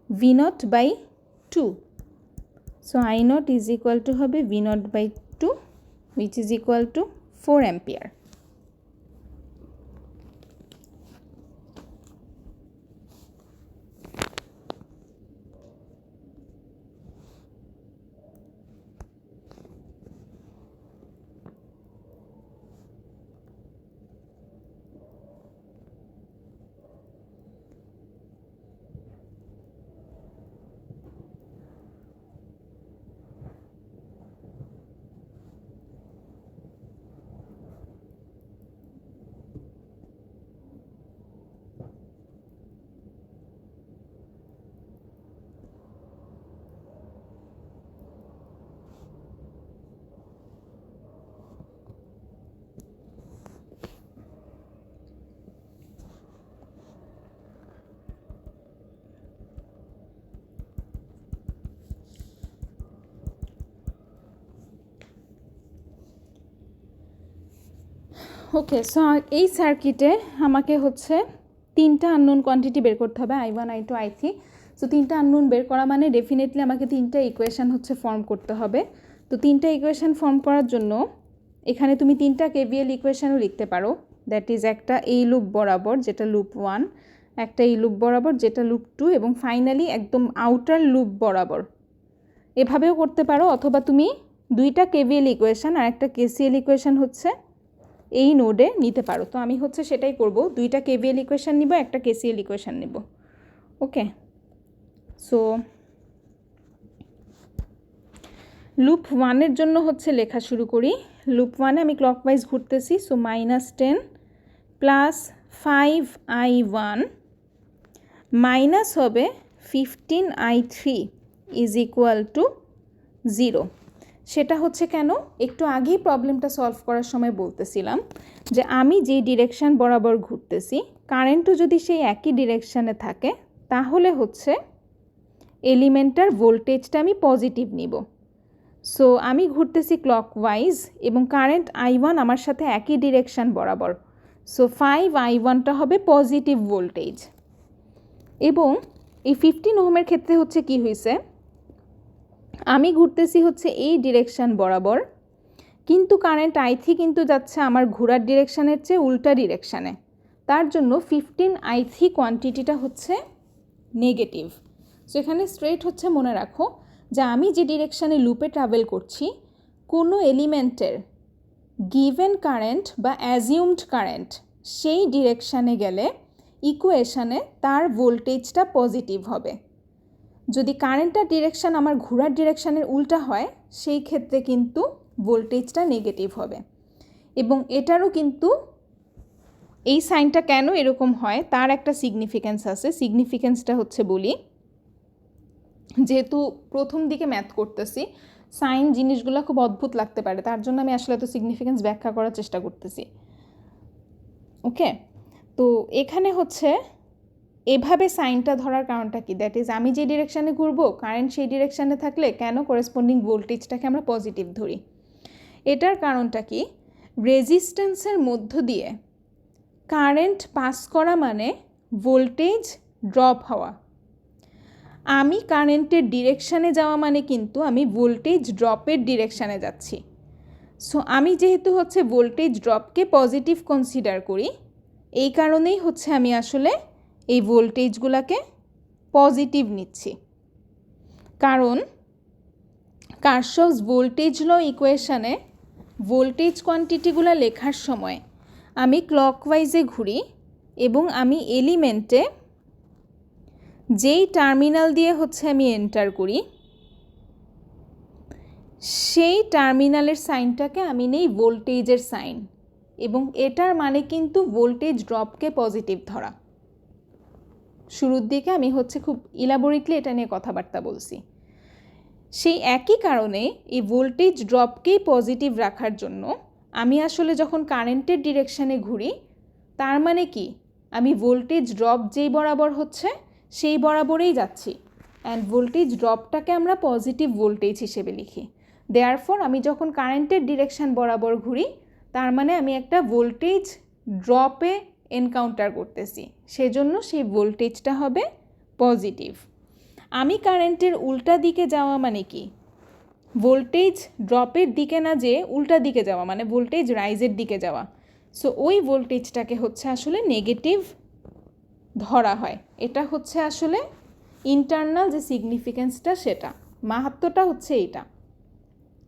A: V0/2, so I0 is equal to হবে V0/2, which is equal to 4 ampere. Okay, so এই সার্কিটে আমাকে হচ্ছে তিনটা আননোন কোয়ান্টিটি বের করতে হবে, I1, I2, I3। সো তিনটা আননোন বের করা মানে ডেফিনেটলি আমাকে তিনটা ইকুয়েশান হচ্ছে ফর্ম করতে হবে। তো তিনটা ইকুয়েশান ফর্ম করার জন্য এখানে তুমি তিনটা KVL ইকুয়েশানও লিখতে পারো, দ্যাট ইজ একটা এই লুপ বরাবর যেটা লুপ 1, একটা এই লুপ বরাবর যেটা লুপ 2, এবং ফাইনালি একদম আউটার লুপ বরাবর। এভাবেও করতে পারো, অথবা তুমি দুইটা KVL ইকুয়েশান আর একটা KCL ইকুয়েশান হচ্ছে এই নোডে নিতে পারো। তো আমি হচ্ছে সেটাই করব, দুইটা KVL ইকুয়েশান নিব, একটা KCL ইকুয়েশান নিব। ওকে, সো লুপ 1-এর জন্য হচ্ছে লেখা শুরু করি। লুপ 1-এ আমি ক্লকওয়াইজ ঘুরতেছি, সো -10 প্লাস 5I1 মাইনাস হবে 15I3 ইজ ইকুয়াল টু 0। সেটা হচ্ছে কেন, একটু আগেই প্রবলেমটা সলভ করার সময় বলতেছিলাম যে আমি যে ডিরেকশান বরাবর ঘুরতেছি, কারেন্টও যদি সেই একই ডিরেকশানে থাকে, তাহলে হচ্ছে এলিমেন্টটার ভোল্টেজটা আমি পজিটিভ নিব। সো আমি ঘুরতেছি ক্লকওয়াইজ এবং কারেন্ট I1 আমার সাথে একই ডিরেকশান বরাবর, সো 5I1টা হবে পজিটিভ ভোল্টেজ। এবং এই 15 ওহমের ক্ষেত্রে হচ্ছে কি হয়েছে, আমি ঘুরতেছি হচ্ছে এই ডিরেকশান বরাবর, কিন্তু কারেন্ট I3 কিন্তু যাচ্ছে আমার ঘোরার ডিরেকশানের চেয়ে উল্টা ডিরেকশানে, তার জন্য 15I3 কোয়ান্টিটিটা হচ্ছে নেগেটিভ। সো এখানে স্ট্রেট হচ্ছে মনে রাখো যে আমি যে ডিরেকশানে লুপে ট্রাভেল করছি, কোনো এলিমেন্টের গিভেন কারেন্ট বা অ্যাজিউমড কারেন্ট সেই ডিরেকশানে গেলে ইকুয়েশানে তার ভোল্টেজটা পজিটিভ হবে। যদি কারেন্টটার ডিরেকশান আমার ঘোরার ডিরেকশানের উল্টা হয়, সেই ক্ষেত্রে কিন্তু ভোল্টেজটা নেগেটিভ হবে। এবং এটারও কিন্তু এই সাইনটা কেন এরকম হয় তার একটা সিগনিফিক্যান্স আছে। সিগনিফিক্যান্সটা হচ্ছে বলি, যেহেতু প্রথম দিকে ম্যাথ করতেছি, সাইন জিনিসগুলো খুব অদ্ভুত লাগতে পারে, তার জন্য আমি আসলে তো সিগনিফিক্যান্স ব্যাখ্যা করার চেষ্টা করতেছি। ওকে, তো এখানে হচ্ছে এভাবে সাইনটা ধরার কারণটা কি, দ্যাট ইজ আমি যে ডিরেকশানে ঘুরবো, কারেন্ট সেই ডিরেকশানে থাকলে কেন করেসপন্ডিং ভোল্টেজটাকে আমরা পজিটিভ ধরি। এটার কারণটা কি, রেজিস্ট্যান্সের মধ্য দিয়ে কারেন্ট পাস করা মানে ভোল্টেজ ড্রপ হওয়া। আমি কারেন্টের ডিরেকশানে যাওয়া মানে কিন্তু আমি ভোল্টেজ ড্রপের ডিরেকশানে যাচ্ছি। সো আমি যেহেতু হচ্ছে ভোল্টেজ ড্রপকে পজিটিভ কনসিডার করি, এই কারণেই হচ্ছে আমি আসলে এই ভোল্টেজগুলোকে পজিটিভ নিচ্ছি। কারণ কারশফস ভোল্টেজ ল ইকুয়েশানে ভোল্টেজ কোয়ান্টিটিগুলো লেখার সময় আমি ক্লকওয়াইজে ঘুরি এবং আমি এলিমেন্টে যেই টার্মিনাল দিয়ে হচ্ছে আমি এন্টার করি সেই টার্মিনালের সাইনটাকে আমি নেই ভোল্টেজের সাইন, এবং এটার মানে কিন্তু ভোল্টেজ ড্রপকে পজিটিভ ধরা। শুরুর দিকে আমি হচ্ছে খুব ইলাবোরেটলি এটা নিয়ে কথাবার্তা বলছি। সেই একই কারণে এই ভোল্টেজ ড্রপকেই পজিটিভ রাখার জন্য আমি আসলে যখন কারেন্টের ডিরেকশানে ঘুরি, তার মানে কি আমি ভোল্টেজ ড্রপ যেই বরাবর হচ্ছে সেই বরাবরেই যাচ্ছি, অ্যান্ড ভোল্টেজ ড্রপটাকে আমরা পজিটিভ ভোল্টেজ হিসেবে লিখি। দেয়ারফর আমি যখন কারেন্টের ডিরেকশান বরাবর ঘুরি, তার মানে আমি একটা ভোল্টেজ ড্রপে এনকাউন্টার করতেছি, সেজন্য সেই ভোল্টেজটা হবে পজিটিভ। আমি কারেন্টের উল্টা দিকে যাওয়া মানে কি ভোল্টেজ ড্রপের দিকে না যেয়ে উল্টা দিকে যাওয়া, মানে ভোল্টেজ রাইজের দিকে যাওয়া। সো ওই ভোল্টেজটাকে হচ্ছে আসলে নেগেটিভ ধরা হয়। এটা হচ্ছে আসলে ইন্টারনাল যে সিগনিফিকেন্সটা, সেটা মাহাত্ম্যটা হচ্ছে এইটা।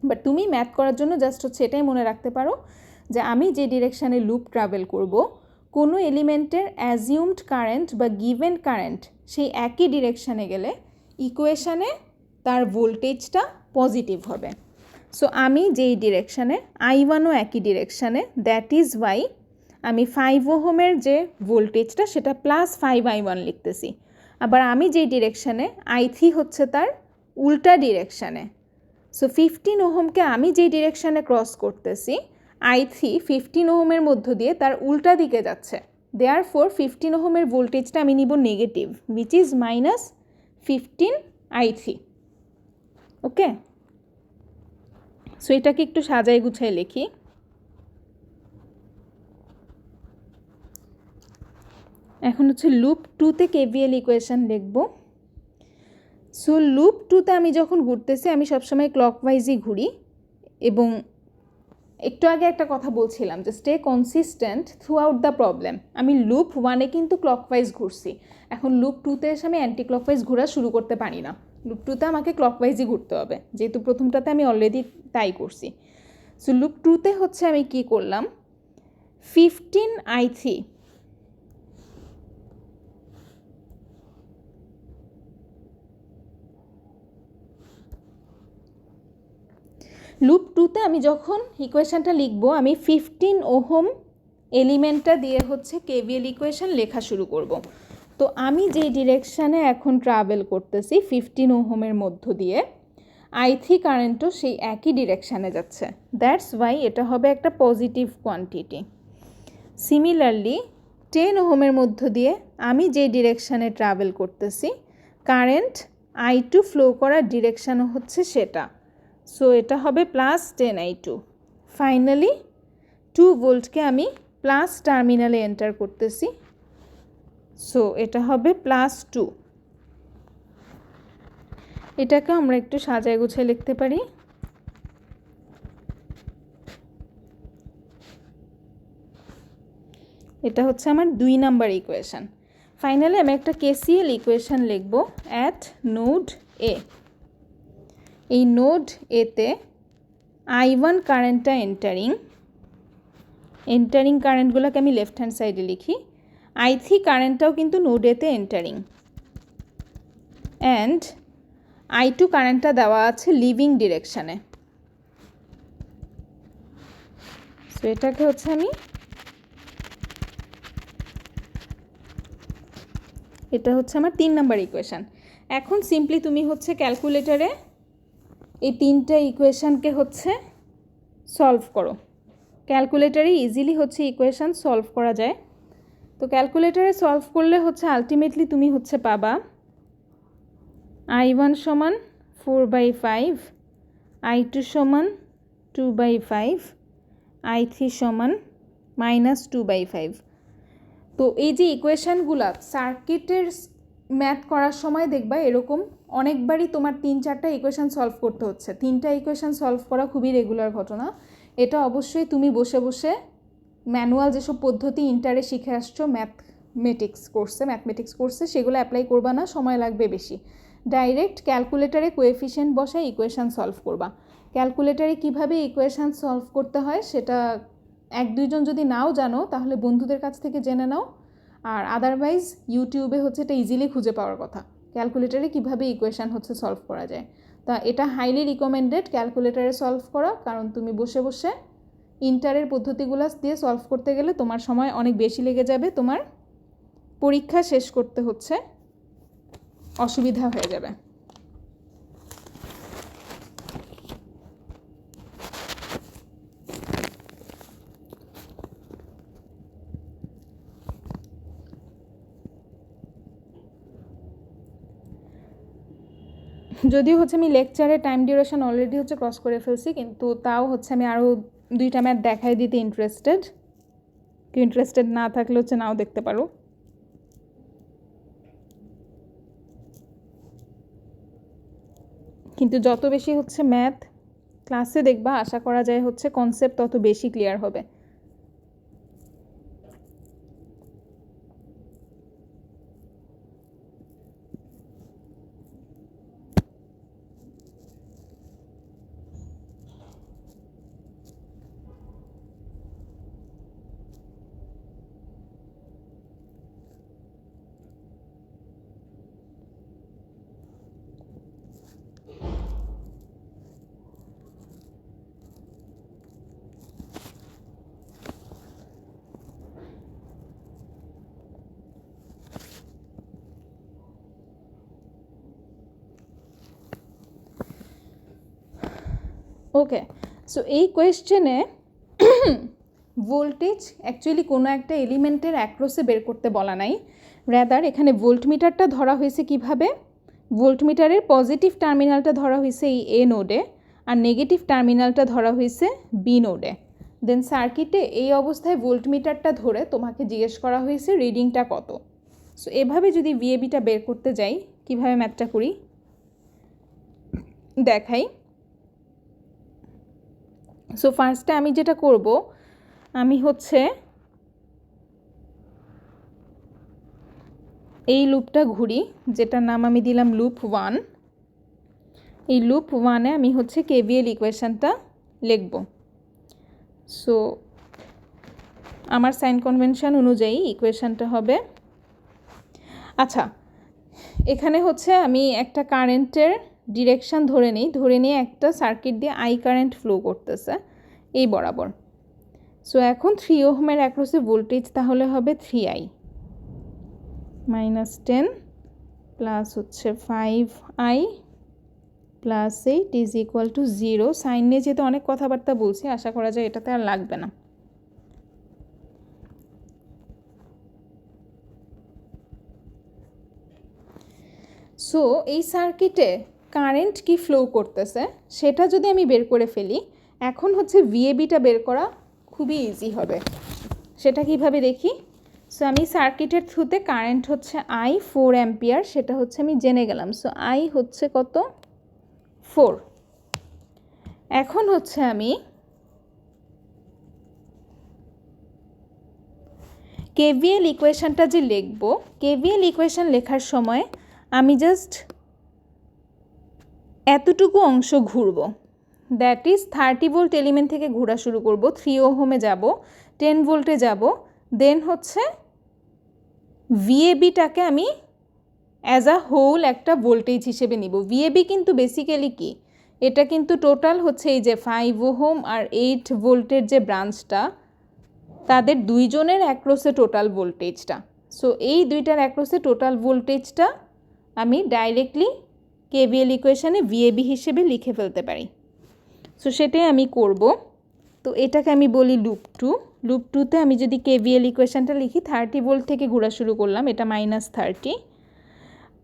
A: বাট তুমি ম্যাথ করার জন্য জাস্ট হচ্ছে এটাই মনে রাখতে পারো যে আমি যে ডিরেকশানে লুপ ট্রাভেল করব, কোনো এলিমেন্টের অ্যাজিউমড কারেন্ট বা গিভেন কারেন্ট সেই একই ডিরেকশানে গেলে ইকুয়েশানে তার ভোল্টেজটা পজিটিভ হবে। সো আমি যেই ডিরেকশানে I1ও একই ডিরেকশানে, দ্যাট ইজ ওয়াই আমি 5 ওহমের যে ভোল্টেজটা সেটা +5I1 লিখতেছি। আবার আমি যেই ডিরেকশানে I3 হচ্ছে তার উল্টা ডিরেকশানে। সো 15 ওহমকে আমি যেই ডিরেকশানে ক্রস করতেছি, I3 15 ওহমের মধ্য দিয়ে তার উল্টা দিকে যাচ্ছে। দেয়ারফোর 15 ওহমের ভোল্টেজটা আমি নিব negative, which is -15I3। Okay, so এটাকে একটু সাজাই গুছাই লিখি। এখন হচ্ছে লুপ 2তে কেভিএল ইকুয়েশন লিখব। সো লুপ 2তে আমি যখন ঘুরতেছি আমি সবসময় ক্লকওয়াইজই ঘুরি, এবং একটু আগে একটা কথা বলছিলাম যে stay consistent through out the problem. আমি লুপ 1-এ কিন্তু ক্লকওয়াইজ ঘুরছি, এখন লুপ 2তে এসে আমি অ্যান্টি ক্লকওয়াইজ ঘোরা শুরু করতে পারি না। লুপ 2তে আমাকে ক্লকওয়াইজই ঘুরতে হবে, যেহেতু প্রথমটাতে আমি অলরেডি তাই করছি। সো লুপ 2তে হচ্ছে আমি কি করলাম, 15I3 লুপ 2তে আমি যখন ইকুয়েশানটা লিখব, আমি 15 ওহম এলিমেন্টটা দিয়ে হচ্ছে কেভিএল ইকুয়েশান লেখা শুরু করব। তো আমি যেই ডিরেকশানে এখন ট্রাভেল করতেছি 15 ওহমের মধ্য দিয়ে, I3 কারেন্টও সেই একই ডিরেকশানে যাচ্ছে, দ্যাটস ওয়াই এটা হবে একটা পজিটিভ কোয়ান্টিটি। সিমিলারলি 10 ওহমের মধ্য দিয়ে আমি যেই ডিরেকশানে ট্রাভেল করতেছি, কারেন্ট I2 ফ্লো করার ডিরেকশানও হচ্ছে সেটা। সো এটা হবে +10I2। ফাইনালি 2 ভোল্টকে আমি প্লাস টার্মিনালে এন্টার করতেছি, সো এটা হবে +2। এটাকে আমরা একটু সাজায় গুছিয়ে লিখতে পারি। এটা হচ্ছে আমার 2 নাম্বার ইকুয়েশান। ফাইনালি আমি একটা কেসিএল ইকুয়েশান লিখব অ্যাট নোড এ। এই নোড এতে I1 কারেন্টটা এন্টারিং কারেন্টগুলোকে আমি লেফট হ্যান্ড সাইডে লিখি। I3 কারেন্টটাও কিন্তু নোড এতে এন্টারিং, অ্যান্ড I2 কারেন্টটা দেওয়া আছে লিভিং ডিরেকশানে। সো এটাকে হচ্ছে আমি এটা হচ্ছে আমার 3 নাম্বার ইকুয়েশান। এখন সিম্পলি তুমি হচ্ছে ক্যালকুলেটারে এই 3টা ইকুয়েশানকে হচ্ছে সলভ করো। ক্যালকুলেটারে ইজিলি হচ্ছে ইকুয়েশান সলভ করা যায়। তো ক্যালকুলেটারে সলভ করলে হচ্ছে আলটিমেটলি তুমি হচ্ছে পাবা I1 সমান 4/5, I2 সমান 2/5, I3 সমান -2/5। তো এই যে ইকুয়েশানগুলো সার্কিটের ম্যাথ করার সময় দেখবা এরকম অনেকবারই তোমার 3-4টা ইকুয়েশান সলভ করতে হচ্ছে। 3টা ইকুয়েশান সলভ করা খুবই রেগুলার ঘটনা। এটা অবশ্যই তুমি বসে বসে ম্যানুয়াল যেসব পদ্ধতি ইন্টারে শিখে আসছো ম্যাথমেটিক্স কোর্সে সেগুলো অ্যাপ্লাই করবা না, সময় লাগবে বেশি। ডাইরেক্ট ক্যালকুলেটারে কোএফিশিয়েন্ট বসায় ইকুয়েশান সলভ করবা। ক্যালকুলেটারে কিভাবে ইকুয়েশান সলভ করতে হয় সেটা এক দুইজন যদি নাও জানো তাহলে বন্ধুদের কাছ থেকে জেনে নাও, আর আদারওয়াইজ ইউটিউবে হচ্ছে এটা ইজিলি খুঁজে পাওয়ার কথা, ক্যালকুলেটারে কীভাবে ইকুয়েশান হচ্ছে সলভ করা যায়। তা এটা হাইলি রিকমেন্ডেড ক্যালকুলেটারে সলভ করা, কারণ তুমি বসে বসে ইন্টারের পদ্ধতিগুলো দিয়ে সলভ করতে গেলে তোমার সময় অনেক বেশি লেগে যাবে, তোমার পরীক্ষা শেষ করতে হচ্ছে অসুবিধা হয়ে যাবে। যদিও হচ্ছে আমি লেকচারে টাইম ডিউরেশন অলরেডি হচ্ছে ক্রস করে ফেলছি, কিন্তু তাও হচ্ছে আমি আরও 2টা ম্যাথ দেখাই দিতে ইন্টারেস্টেড না থাকলে হচ্ছে নাও দেখতে পারো। কিন্তু যত বেশি হচ্ছে ম্যাথ ক্লাসে দেখবা, আশা করা যায় হচ্ছে কনসেপ্ট তত বেশি ক্লিয়ার হবে। ওকে, সো এই কোয়েশ্চেনে ভোল্টেজ অ্যাকচুয়ালি কোনো একটা এলিমেন্টের অ্যাক্রসে বের করতে বলা নাই, র্যাদার এখানে ভোল্টমিটারটা ধরা হয়েছে কিভাবে, ভোল্টমিটারের পজিটিভ টার্মিনালটা ধরা হয়েছে এই এ নোডে, আর নেগেটিভ টার্মিনালটা ধরা হয়েছে বি নোডে। দেন সার্কিটে এই অবস্থায় ভোল্টমিটারটা ধরে তোমাকে জিজ্ঞেস করা হয়েছে রিডিংটা কত। সো এভাবে যদি ভিএবিটা বের করতে যাই, কিভাবে ম্যাথটা করি দেখাই। সো ফার্স্টে আমি যেটা করব, আমি হচ্ছে এই লুপটা ঘুরি, যেটার নাম আমি দিলাম লুপ 1। এই লুপ 1-এ আমি হচ্ছে কেভিএল ইকুয়েশানটা লিখব। সো আমার সাইন কনভেনশন অনুযায়ী ইকুয়েশানটা হবে, আচ্ছা এখানে হচ্ছে আমি একটা কারেন্টের ডিরেকশান ধরে নিয়ে একটা সার্কিট দিয়ে আই কারেন্ট ফ্লো করতেছে এই বরাবর। সো এখন 3 ওহমের অ্যাক্রসে ভোল্টেজ তাহলে হবে 3i -10 প্লাস হচ্ছে 5i plus 8 is equal to 0। Sign নিয়ে যেহেতু অনেক কথাবার্তা বলছি, আশা করা যায় এটাতে আর লাগবে না। সো এই সার্কিটে কারেন্ট কি ফ্লো করতেছে সেটা যদি আমি বের করে ফেলি, এখন হচ্ছে ভিএবিটা বের করা খুবই ইজি হবে। সেটা কিভাবে দেখি। সো আমি সার্কিটের থ্রুতে কারেন্ট হচ্ছে আই 4 অ্যাম্পিয়ার, সেটা হচ্ছে আমি জেনে গেলাম। সো আই হচ্ছে কত 4। এখন হচ্ছে আমি কেভিএল ইকুয়েশানটা যে লিখব, কেভিএল ইকুয়েশান লেখার সময় আমি জাস্ট এতটুকু অংশ ঘুরব, দ্যাট ইজ 30 ভোল্ট এলিমেন্ট থেকে ঘোরা শুরু করব, 3 ওহমে যাব, 10 ভোল্টে যাব, দেন হচ্ছে ভিএবিটাকে আমি অ্যাজ আ হোল একটা ভোল্টেজ হিসেবে নিব। ভিএবি কিন্তু বেসিক্যালি কি, এটা কিন্তু টোটাল হচ্ছে এই যে 5 ওহম আর 8 ভোল্টের যে ব্রাঞ্চটা, তাদের দুইজনের অ্যাক্রসে টোটাল ভোল্টেজটা। সো এই দুইটার অ্যাক্রসে টোটাল ভোল্টেজটা আমি ডাইরেক্টলি কেভিএল ইকুয়েশানে ভিএবি হিসেবে লিখে ফেলতে পারি। সো সেটাই আমি করব। তো এটাকে আমি বলি লুপ 2। লুপ 2-তে আমি যদি কেভিএল ইকুয়েশানটা লিখি, 30 ভোল্ট থেকে ঘোরা শুরু করলাম, এটা -30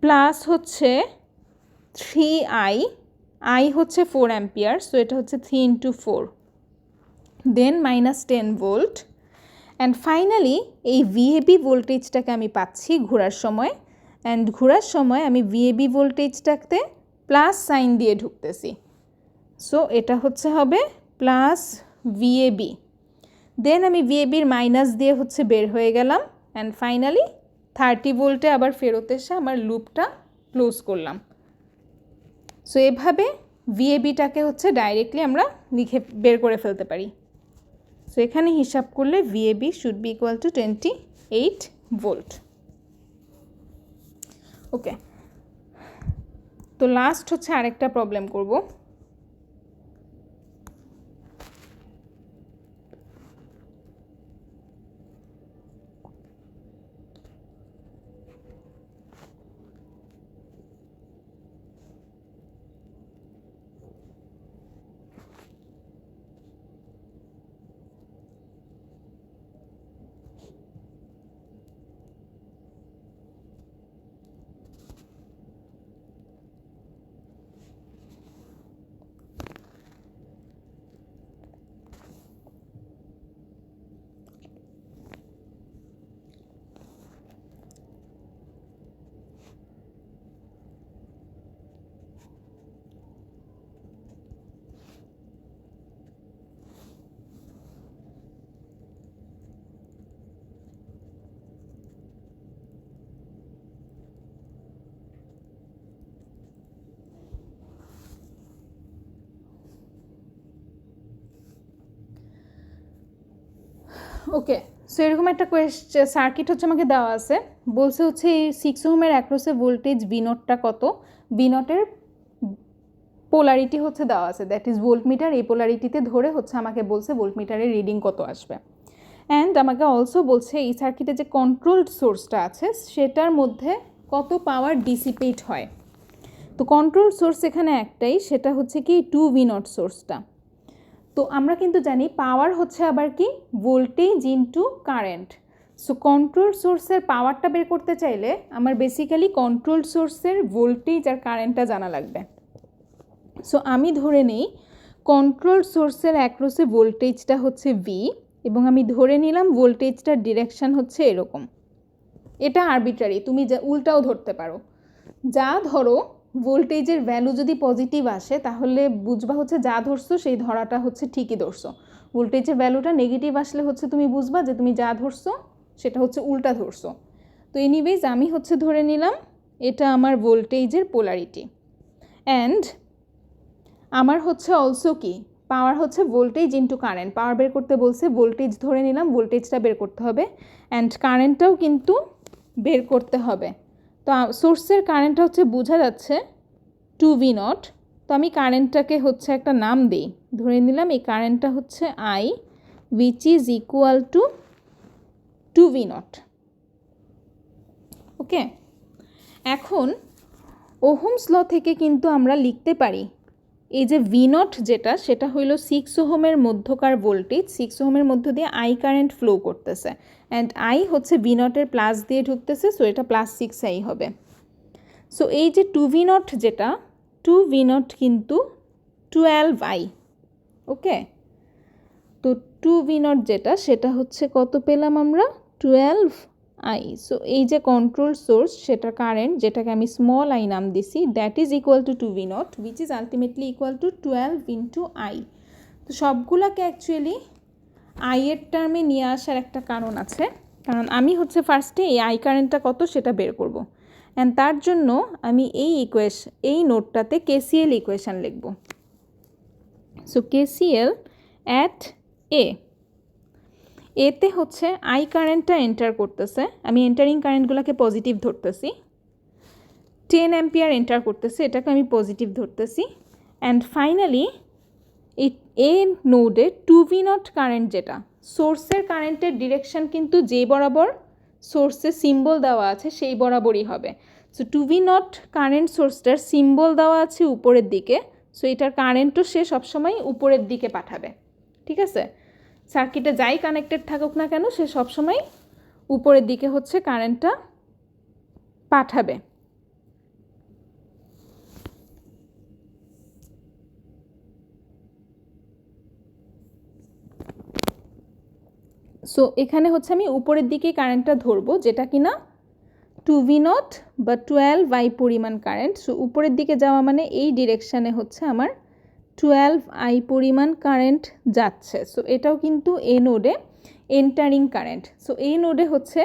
A: প্লাস হচ্ছে 3i, আই হচ্ছে 4 অ্যাম্পিয়ার, সো এটা হচ্ছে 3 × 4, দেন -10 ভোল্ট, অ্যান্ড ফাইনালি এই ভিএবি ভোল্টেজটাকে আমি পাচ্ছি ঘোরার সময়, অ্যান্ড ঘোরার সময় আমি ভিএবি ভোল্টেজটাকে প্লাস সাইন দিয়ে ঢুকতেছি। সো এটা হচ্ছে হবে প্লাস ভিএবি, দেন আমি ভিএবির মাইনাস দিয়ে হচ্ছে বের হয়ে গেলাম, অ্যান্ড ফাইনালি 30 ভোল্টে আবার ফেরত এসে আমার লুপটা ক্লোজ করলাম। সো এভাবে ভিএবিটাকে হচ্ছে ডাইরেক্টলি আমরা লিখে বের করে ফেলতে পারি। সো এখানে হিসাব করলে VAB should be equal to 28 volt. Okay, তো লাস্ট হচ্ছে আরেকটা প্রবলেম করব। ওকে, সো এরকম একটা সার্কিট হচ্ছে আমাকে দেওয়া আছে, বলছে হচ্ছে এই 6 ওহমের অ্যাক্রসে ভোল্টেজ V0টা কত, V0-এর পোলারিটি হচ্ছে দেওয়া আছে, দ্যাট ইজ ভোল্টমিটার, এই পোলারিটিতে ধরে হচ্ছে আমাকে বলছে ভোল্টমিটারের রিডিং কত আসবে। অ্যান্ড আমাকে অলসো বলছে এই সার্কিটে যে কন্ট্রোলড সোর্সটা আছে সেটার মধ্যে কত পাওয়ার ডিসিপেট হয়। তো কন্ট্রোল সোর্স এখানে একটাই, সেটা হচ্ছে কি 2V0 সোর্সটা। তো আমরা কিন্তু জানি পাওয়ার হচ্ছে আবার কি voltage into current. So control সোর্সের পাওয়ারটা বের করতে চাইলে আমার বেসিক্যালি কন্ট্রোল সোর্সের ভোল্টেজ আর কারেন্টটা জানা লাগবে। সো আমি ধরে নেই কন্ট্রোল সোর্সের অ্যাক্রসে ভোল্টেজটা হচ্ছে V, এবং আমি ধরে নিলাম ভোল্টেজটার ডিরেকশান হচ্ছে এরকম। এটা আরবিট্রারি, তুমি যা উল্টাও ধরতে পারো। যা ধরো ভোল্টেজের ভ্যালু যদি পজিটিভ আসে তাহলে বুঝবা হচ্ছে যা ধরছো সেই ধরাটা হচ্ছে ঠিকই ধরছো। ভোল্টেজের ভ্যালুটা নেগেটিভ আসলে হচ্ছে তুমি বুঝবা যে তুমি যা ধরছো সেটা হচ্ছে উল্টা ধরছো। তো এনিওয়েজ আমি হচ্ছে ধরে নিলাম এটা আমার ভোল্টেজের পোলারিটি। অ্যান্ড আমার হচ্ছে অলসো কি পাওয়ার হচ্ছে ভোল্টেজ ইনটু কারেন্ট, পাওয়ার বের করতে বলছে, ভোল্টেজ ধরে নিলাম, ভোল্টেজটা বের করতে হবে, অ্যান্ড কারেন্টটাও কিন্তু বের করতে হবে। তো সোর্সের কারেন্টটা হচ্ছে বোঝা যাচ্ছে 2V0। তো আমি কারেন্টটাকে হচ্ছে একটা নাম দিই, ধরে নিলাম এই কারেন্টটা হচ্ছে I, which is equal to 2V0। ওকে, এখন ওহমস ল থেকে কিন্তু আমরা লিখতে পারি এই যে V0 যেটা সেটা হইল 6 ওহমের মধ্যকার ভোল্টেজ, 6 ওহমের মধ্য দিয়ে I কারেন্ট ফ্লো করতেছে, অ্যান্ড I হচ্ছে V0-এর প্লাস দিয়ে ঢুকতেছে, সো এটা +6I হবে। সো এই যে 2V0 যেটা 2V0 কিন্তু 12I। ওকে, তো 2V0 যেটা সেটা হচ্ছে কত পেলাম আমরা 12I। সো এই যে কন্ট্রোল সোর্স সেটা কারেন্ট যেটাকে আমি স্মল I নাম দিছি, that is equal two 2V0 which is ultimately equal to 12 into I। তো সবগুলোকে অ্যাকচুয়ালি I এর টার্মে নিয়ে আসার একটা কারণ আছে, কারণ আমি হচ্ছে ফার্স্টে এই I কারেন্টটা কত সেটা বের করব, অ্যান্ড তার জন্য আমি এই নোটটাতে KCL ইকুয়েশান লিখব। সো KCL অ্যাট এতে হচ্ছে I কারেন্টটা এন্টার করতেছে, আমি এন্টারিং কারেন্টগুলোকে পজিটিভ ধরতেছি, 10 অ্যাম্পিয়ার এন্টার করতেছে, এটাকে আমি পজিটিভ ধরতেছি, অ্যান্ড ফাইনালি এই নোডে 2V0 কারেন্ট যেটা সোর্সের কারেন্টের ডিরেকশন কিন্তু যে বরাবর সোর্সে সিম্বল দেওয়া আছে সেই বরাবরই হবে। সো 2V0 কারেন্ট সোর্সটার সিম্বল দেওয়া আছে উপরের দিকে, সো এটার কারেন্টও সে সবসময় উপরের দিকে পাঠাবে। ঠিক আছে, সার্কিটে যাই কানেক্টেড থাকুক না কেন সে সবসময় উপরের দিকে হচ্ছে কারেন্টটা পাঠাবে। সো এখানে হচ্ছে আমি উপরের দিকে কারেন্টটা ধরবো যেটা কিনা 2V0 বা 12I পরিমাণ কারেন্ট। সো উপরের দিকে যাওয়া মানে এই ডিরেকশানে হচ্ছে আমার 12I পরিমাণ কারেন্ট যাচ্ছে। সো এটাও কিন্তু এ নোডে এন্টারিং কারেন্ট। সো এই নোডে হচ্ছে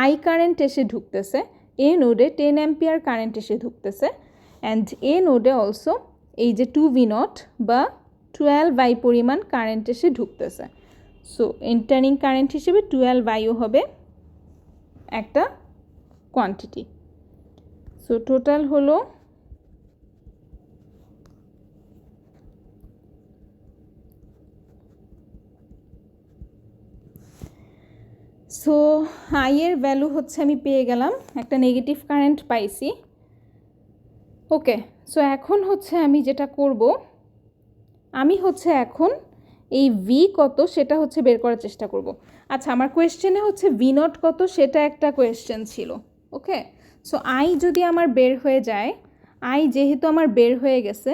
A: I কারেন্ট এসে ঢুকতেছে, এই নোডে 10 অ্যাম্পিয়ার কারেন্ট এসে ঢুকতেছে, অ্যান্ড এ নোডে অলসো এই যে 2V0 বা 12I পরিমাণ কারেন্ট এসে ঢুকতেছে। সো এন্টারিং কারেন্ট হিসেবে 12 হবে একটা কোয়ান্টিটি। সো টোটাল হলো সো আইয়ের ভ্যালু হচ্ছে আমি পেয়ে গেলাম, একটা নেগেটিভ কারেন্ট পাইছি। ওকে, সো এখন হচ্ছে আমি যেটা করব, আমি হচ্ছে এখন এই ভি কত সেটা হচ্ছে বের করার চেষ্টা করব। আচ্ছা, আমার কোয়েশ্চেনে হচ্ছে ভি নট কত সেটা একটা কোয়েশ্চেন ছিল। ওকে, সো আই যদি আমার বের হয়ে যায়, আই যেহেতু আমার বের হয়ে গেছে,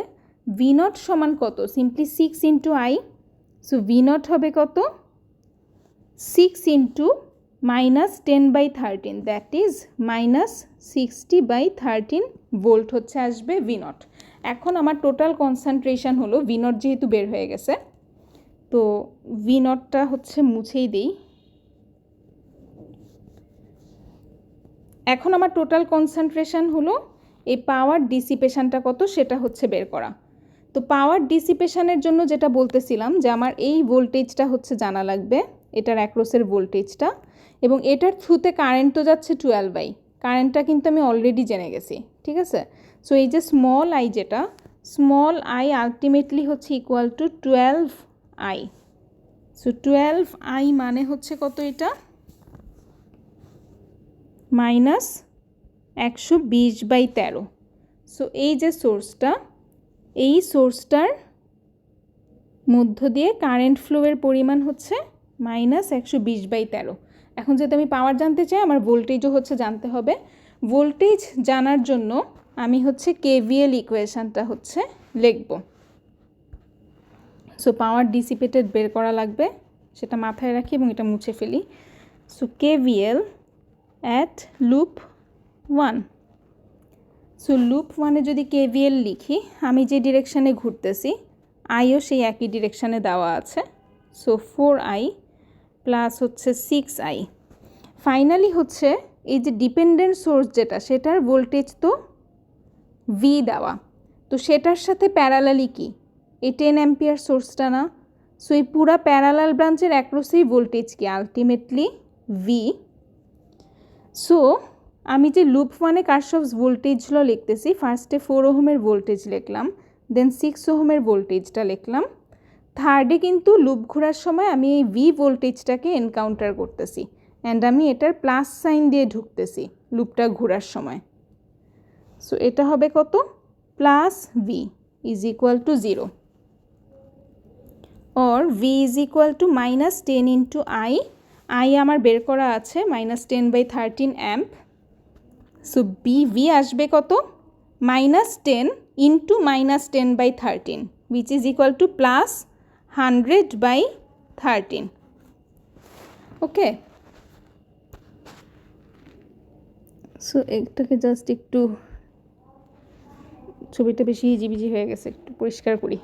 A: ভি নট সমান কত? Simply 6 into I. So V naught হবে কত? 6 ইন্টু -10/13, দ্যাট ইজ -60/13 ভোল্ট হচ্ছে আসবে ভি নট। এখন আমার টোটাল কনসেন্ট্রেশন হলো, ভি নট যেহেতু বের হয়ে গেছে, তো ভি নটটা হচ্ছে মুছেই দেই। এখন আমার টোটাল কনসেন্ট্রেশন হলো, এই পাওয়ার ডিসিপেশনটা কত সেটা হচ্ছে বের করা। তো পাওয়ার ডিসিপেশনের জন্য যেটা বলতেছিলাম যে আমার এই ভোল্টেজটা হচ্ছে জানা লাগবে, এটার অ্যাক্রসের ভোল্টেজটা, এবং এটার থ্রুতে কারেন্ট তো যাচ্ছে 12 কারেন্টটা কিন্তু আমি অলরেডি জেনে গেছি, ঠিক আছে। সো এই যে স্মল আই, যেটা স্মল আই আলটিমেটলি হচ্ছে equal to 12 I। So 12 I মানে হচ্ছে কত? এটা -120/13। সো এই যে সোর্সটা, এই সোর্সটার মধ্য দিয়ে কারেন্ট ফ্লোয়ের পরিমাণ হচ্ছে -120/13। এখন যদি আমি পাওয়ার জানতে চাই, আমার ভোল্টেজও হচ্ছে জানতে হবে। ভোল্টেজ জানার জন্য আমি হচ্ছে কেভিএল ইকুয়েশানটা হচ্ছে লিখব। সো পাওয়ার ডিসিপেটেড বের করা লাগবে, সেটা মাথায় রাখি এবং এটা মুছে ফেলি। So KVL at loop 1। So loop 1-এ যদি কেভিএল লিখি, আমি যে ডিরেকশানে ঘুরতেছি আইও সেই একই ডিরেকশানে দেওয়া আছে। সো 4I প্লাস হচ্ছে 6I। ফাইনালি হচ্ছে এই যে ডিপেন্ডেন্ট সোর্স যেটা, সেটার ভোল্টেজ তো ভি দেওয়া, তো সেটার সাথে প্যারালালি কি এই 10 অ্যাম্পিয়ার সোর্সটা না? সো এই পুরা প্যারালাল ব্রাঞ্চের অ্যাক্রসেই ভোল্টেজ কি? Ultimately V. সো আমি যে লুপ 1-এ কারশফস ভোল্টেজ ল লিখতেছি, ফার্স্টে 4 ওহমের ভোল্টেজ লিখলাম, দেন 6 ওহমের ভোল্টেজটা লিখলাম, থার্ডে কিন্তু লুপ ঘোরার সময় আমি এই ভি ভোল্টেজটাকে এনকাউন্টার করতেছি, অ্যান্ড আমি এটার প্লাস সাইন দিয়ে ঢুকতেছি লুপটা ঘোরার সময়। সো এটা হবে কত? Plus V is equal to 0, or V is equal two -10 into I. I আমার বের করা আছে -10/13 অ্যাম্প। সো ভি আসবে কত? -10 into -10/13, which is equal to +100/13. Okay, so এটাকে জাস্ট একটু, ছবিটা বেশি হিজিবিজি হয়ে গেছে, একটু পরিষ্কার করি।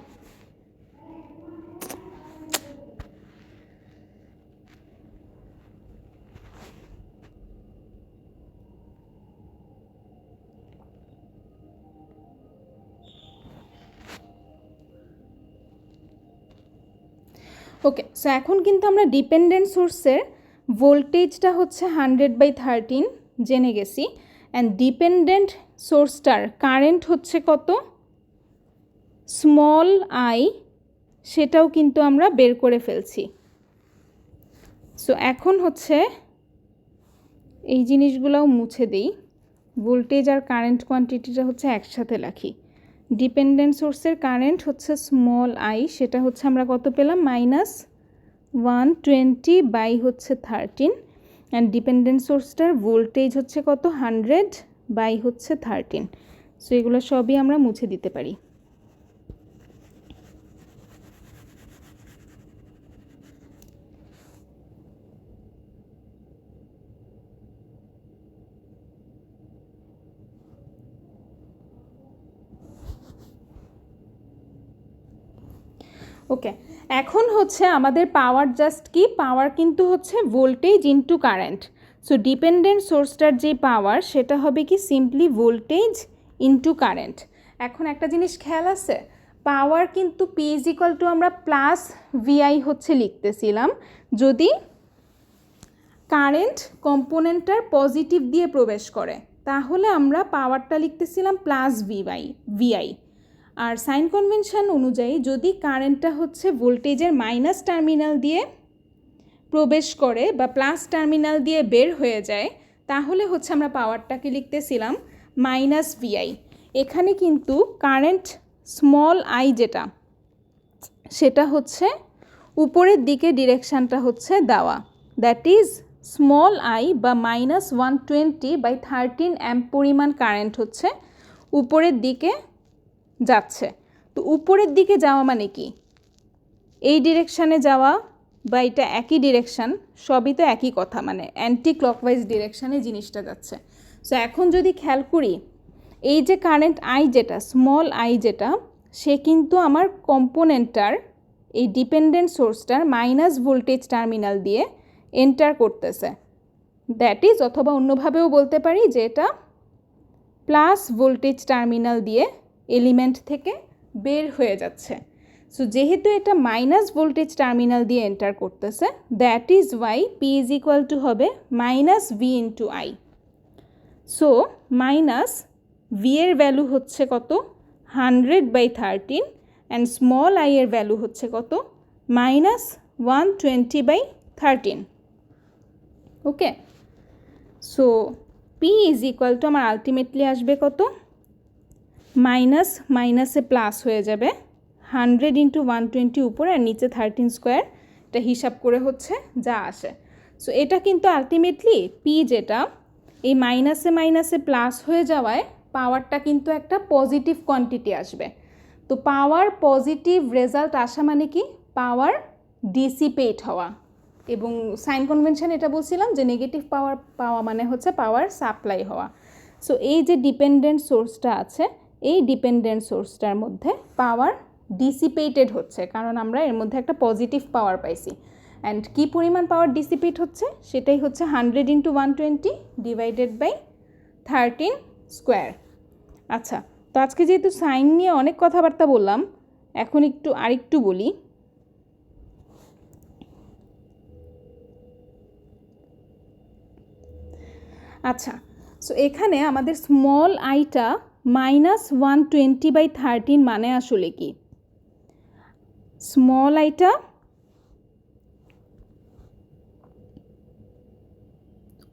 A: ওকে, সো এখন কিন্তু আমরা ডিপেন্ডেন্ট সোর্সের ভোল্টেজটা হচ্ছে 100/13 জেনে গেছি, অ্যান্ড ডিপেন্ডেন্ট সোর্সটার কারেন্ট হচ্ছে কত? স্মল আই, সেটাও কিন্তু আমরা বের করে ফেলছি। সো এখন হচ্ছে এই জিনিসগুলোও মুছে দিই, ভোল্টেজ আর কারেন্ট কোয়ান্টিটিটা হচ্ছে একসাথে রাখি। ডিপেন্ডেন্ট সোর্সের কারেন্ট হচ্ছে স্মল আই, সেটা হচ্ছে আমরা কত পেলাম? -120/13, অ্যান্ড ডিপেন্ডেন্ট সোর্সটার ভোল্টেজ হচ্ছে কত? 100/13। সো এগুলো সবই আমরা মুছে দিতে পারি। ওকে, এখন হচ্ছে আমাদের পাওয়ার জাস্ট কি? পাওয়ার কিন্তু হচ্ছে voltage into current. So dependent সোর্সটার যে পাওয়ার সেটা হবে কি? Simply voltage into current. এখন একটা জিনিস খেয়াল আছে, পাওয়ার কিন্তু পি ইজ ইকুয়াল টু আমরা প্লাস ভিআই হচ্ছে লিখতেছিলাম যদি কারেন্ট কম্পোনেন্টটার পজিটিভ দিয়ে প্রবেশ করে, তাহলে আমরা পাওয়ারটা লিখতেছিলাম প্লাস ভিআই। আর সাইন কনভেনশন অনুযায়ী যদি কারেন্টটা হচ্ছে ভোল্টেজের মাইনাস টার্মিনাল দিয়ে প্রবেশ করে বা প্লাস টার্মিনাল দিয়ে বের হয়ে যায়, তাহলে হচ্ছে আমরা পাওয়ারটাকে লিখতেছিলাম মাইনাস ভিআই। এখানে কিন্তু কারেন্ট স্মল আই যেটা, সেটা হচ্ছে উপরের দিকে ডিরেকশানটা হচ্ছে দেওয়া, দ্যাট ইজ স্মল আই বা -120/13 অ্যাম্প পরিমাণ কারেন্ট হচ্ছে উপরের দিকে যাচ্ছে। তো উপরের দিকে যাওয়া মানে কি? এই ডিরেকশানে যাওয়া বা এটা একই ডিরেকশান, সবই তো একই কথা, মানে অ্যান্টি ক্লকওয়াইজ ডিরেকশানে জিনিসটা যাচ্ছে। সো এখন যদি খেয়াল করি, এই যে কারেন্ট আই যেটা, স্মল আই যেটা, সে কিন্তু আমার কম্পোনেন্টটার এই ডিপেন্ডেন্ট সোর্সটার মাইনাস ভোল্টেজ টার্মিনাল দিয়ে এন্টার করতেছে, দ্যাট ইজ, অথবা অন্যভাবেও বলতে পারি যে এটা প্লাস ভোল্টেজ টার্মিনাল দিয়ে এলিমেন্ট থেকে বের হয়ে যাচ্ছে। সো যেহেতু এটা মাইনাস ভোল্টেজ টার্মিনাল দিয়ে এন্টার করতেছে, that is why P is equal to হবে minus V into I. So minus V এর ভ্যালু হচ্ছে কত? 100/13, অ্যান্ড স্মল আই এর ভ্যালু হচ্ছে কত? -120/13। Okay, so P is equal to আমার আলটিমেটলি আসবে কত? মাইনাস মাইনাসে প্লাস হয়ে যাবে, 100 × 120 উপরে আর নিচে 13 স্কোয়ার, এটা হিসাব করে হচ্ছে যা আসে। সো এটা কিন্তু আলটিমেটলি পি যেটা, এই মাইনাসে মাইনাসে প্লাস হয়ে যাওয়ায় পাওয়ারটা কিন্তু একটা পজিটিভ কোয়ান্টিটি আসবে। তো পাওয়ার পজিটিভ রেজাল্ট আসা মানে কি? পাওয়ার ডিসিপেট হওয়া। এবং সাইন কনভেনশন এটা বলছিলাম যে নেগেটিভ পাওয়ার পাওয়া মানে হচ্ছে পাওয়ার সাপ্লাই হওয়া। সো এই যে ডিপেন্ডেন্ট সোর্সটা আছে, এই ডিপেন্ডেন্ট সোর্সটার মধ্যে পাওয়ার ডিসিপেটেড হচ্ছে, কারণ আমরা এর মধ্যে একটা পজিটিভ পাওয়ার পাইছি। অ্যান্ড কী পরিমাণ পাওয়ার ডিসিপেট হচ্ছে? সেটাই হচ্ছে 100 × 120 / 13 স্কোয়ার। আচ্ছা, তো আজকে যেহেতু সাইন নিয়ে অনেক কথাবার্তা বললাম, এখন আরেকটু বলি। আচ্ছা, সো এখানে আমাদের স্মল আইটা -120/13 মানে আসলে কি? স্মল আইটা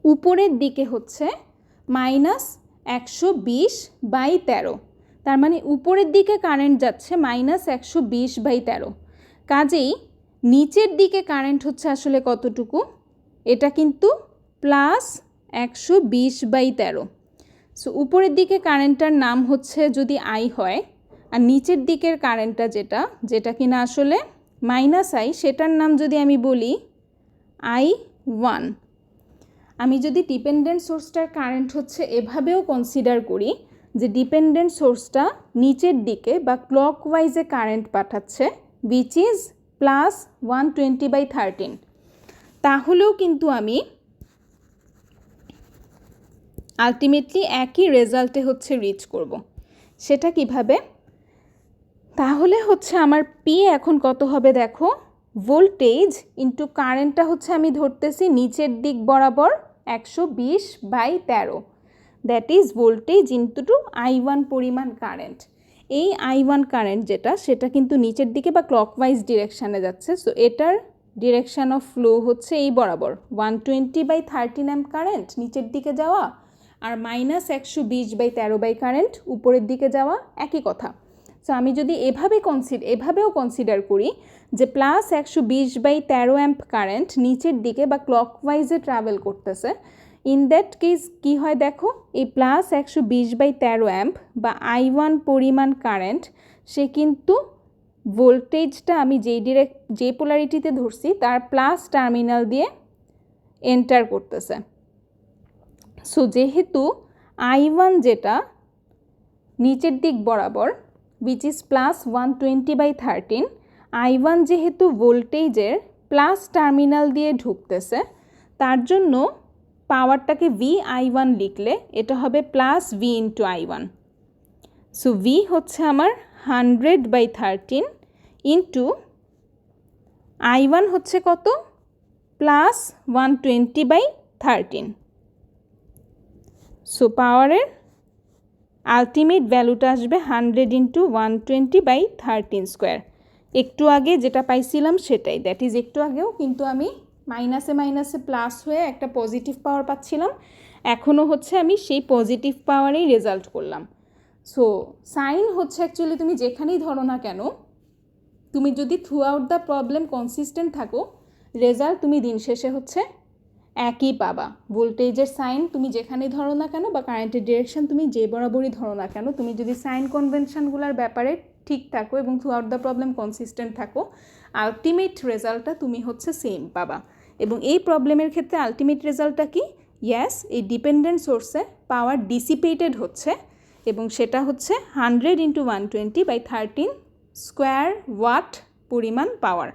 A: উপরের দিকে হচ্ছে -120/13, তার মানে উপরের দিকে কারেন্ট যাচ্ছে -120/13। কাজেই নিচের দিকে কারেন্ট হচ্ছে আসলে কতটুকু? এটা কিন্তু +120/13। সো উপরের দিকে কারেন্টটার নাম হচ্ছে যদি আই হয়, আর নিচের দিকের কারেন্টটা যেটা কিনা আসলে মাইনাস আই, সেটার নাম যদি আমি বলি I1। আমি যদি ডিপেন্ডেন্ট সোর্সটার কারেন্ট হচ্ছে এভাবেও কনসিডার করি যে ডিপেন্ডেন্ট সোর্সটা নিচের দিকে বা ক্লকওয়াইজে কারেন্ট পাঠাচ্ছে, উইচ ইজ +120/13, তাহলেও কিন্তু আমি আলটিমেটলি একই রেজাল্টে হচ্ছে রিচ করব। সেটা কিভাবে? তাহলে হচ্ছে আমার পি এখন কত হবে দেখো, ভোল্টেজ ইন্টু কারেন্টটা হচ্ছে আমি ধরতেছি নিচের দিক বরাবর 120/13, that is voltage into I1 পরিমাণ কারেন্ট। এই I1 কারেন্ট সেটা কিন্তু নিচের দিকে বা ক্লকওয়াইজ ডিরেকশানে যাচ্ছে। সো এটার ডিরেকশান অফ ফ্লো হচ্ছে এই বরাবর 120/13 অ্যাম্প কারেন্ট নিচের দিকে যাওয়া, আর -120/13 কারেন্ট উপরের দিকে যাওয়া, একই কথা। সো আমি যদি এভাবেও কনসিডার করি যে +120/13 অ্যাম্প কারেন্ট নিচের দিকে বা ক্লকওয়াইজে ট্রাভেল করতেছে, ইন দ্যাট কেস কী হয় দেখো, এই +120/13 অ্যাম্প বা I1 পরিমাণ কারেন্ট, সে কিন্তু ভোল্টেজটা আমি যে পোলারিটিতে ধরছি তার প্লাস টার্মিনাল দিয়ে এন্টার করতেছে। সো যেহেতু I1 যেটা নিচের দিক বরাবর, which is +120/13, I1 যেহেতু ভোল্টেজের প্লাস টার্মিনাল দিয়ে ঢুকতেছে, তার জন্য পাওয়ারটাকে VI1 লিখলে এটা হবে +V × I1। সো V হচ্ছে আমার 100/13 ইন্টু I1 হচ্ছে কত প্লাস 120/13। সো পাওয়ারের আলটিমেট ভ্যালুটা আসবে 100 ইন্টু 120/13 স্কোয়ার। একটু আগে যেটা পাইছিলাম সেটাই, দ্যাট ইজ একটু আগেও কিন্তু আমি মাইনাসে মাইনাসে প্লাস হয়ে একটা পজিটিভ পাওয়ার পাচ্ছিলাম, এখনও হচ্ছে আমি সেই পজিটিভ পাওয়ারেই রেজাল্ট করলাম। সো সাইন হচ্ছে অ্যাকচুয়ালি তুমি যেখানেই ধরো না কেন, তুমি যদি through out the problem consistent থাকো, রেজাল্ট তুমি দিন শেষে হচ্ছে একই পাবা। ভোল্টেজের সাইন তুমি যেখানেই ধরো না কেন বা কারেন্টের ডিরেকশন তুমি যে বরাবরই ধরো না কেন, তুমি যদি সাইন কনভেনশনগুলোর ব্যাপারে ঠিক থাকো এবং through out the problem consistent থাকো, আলটিমেট রেজাল্টটা তুমি হচ্ছে সেম পাবা। এবং এই প্রবলেমের ক্ষেত্রে আলটিমেট রেজাল্টটা কি? ইয়াস, এই ডিপেন্ডেন্ট সোর্সে পাওয়ার ডিসিপেটেড হচ্ছে এবং সেটা হচ্ছে 100 ইন্টু 120/13 স্কোয়ার ওয়াট পরিমাণ পাওয়ার।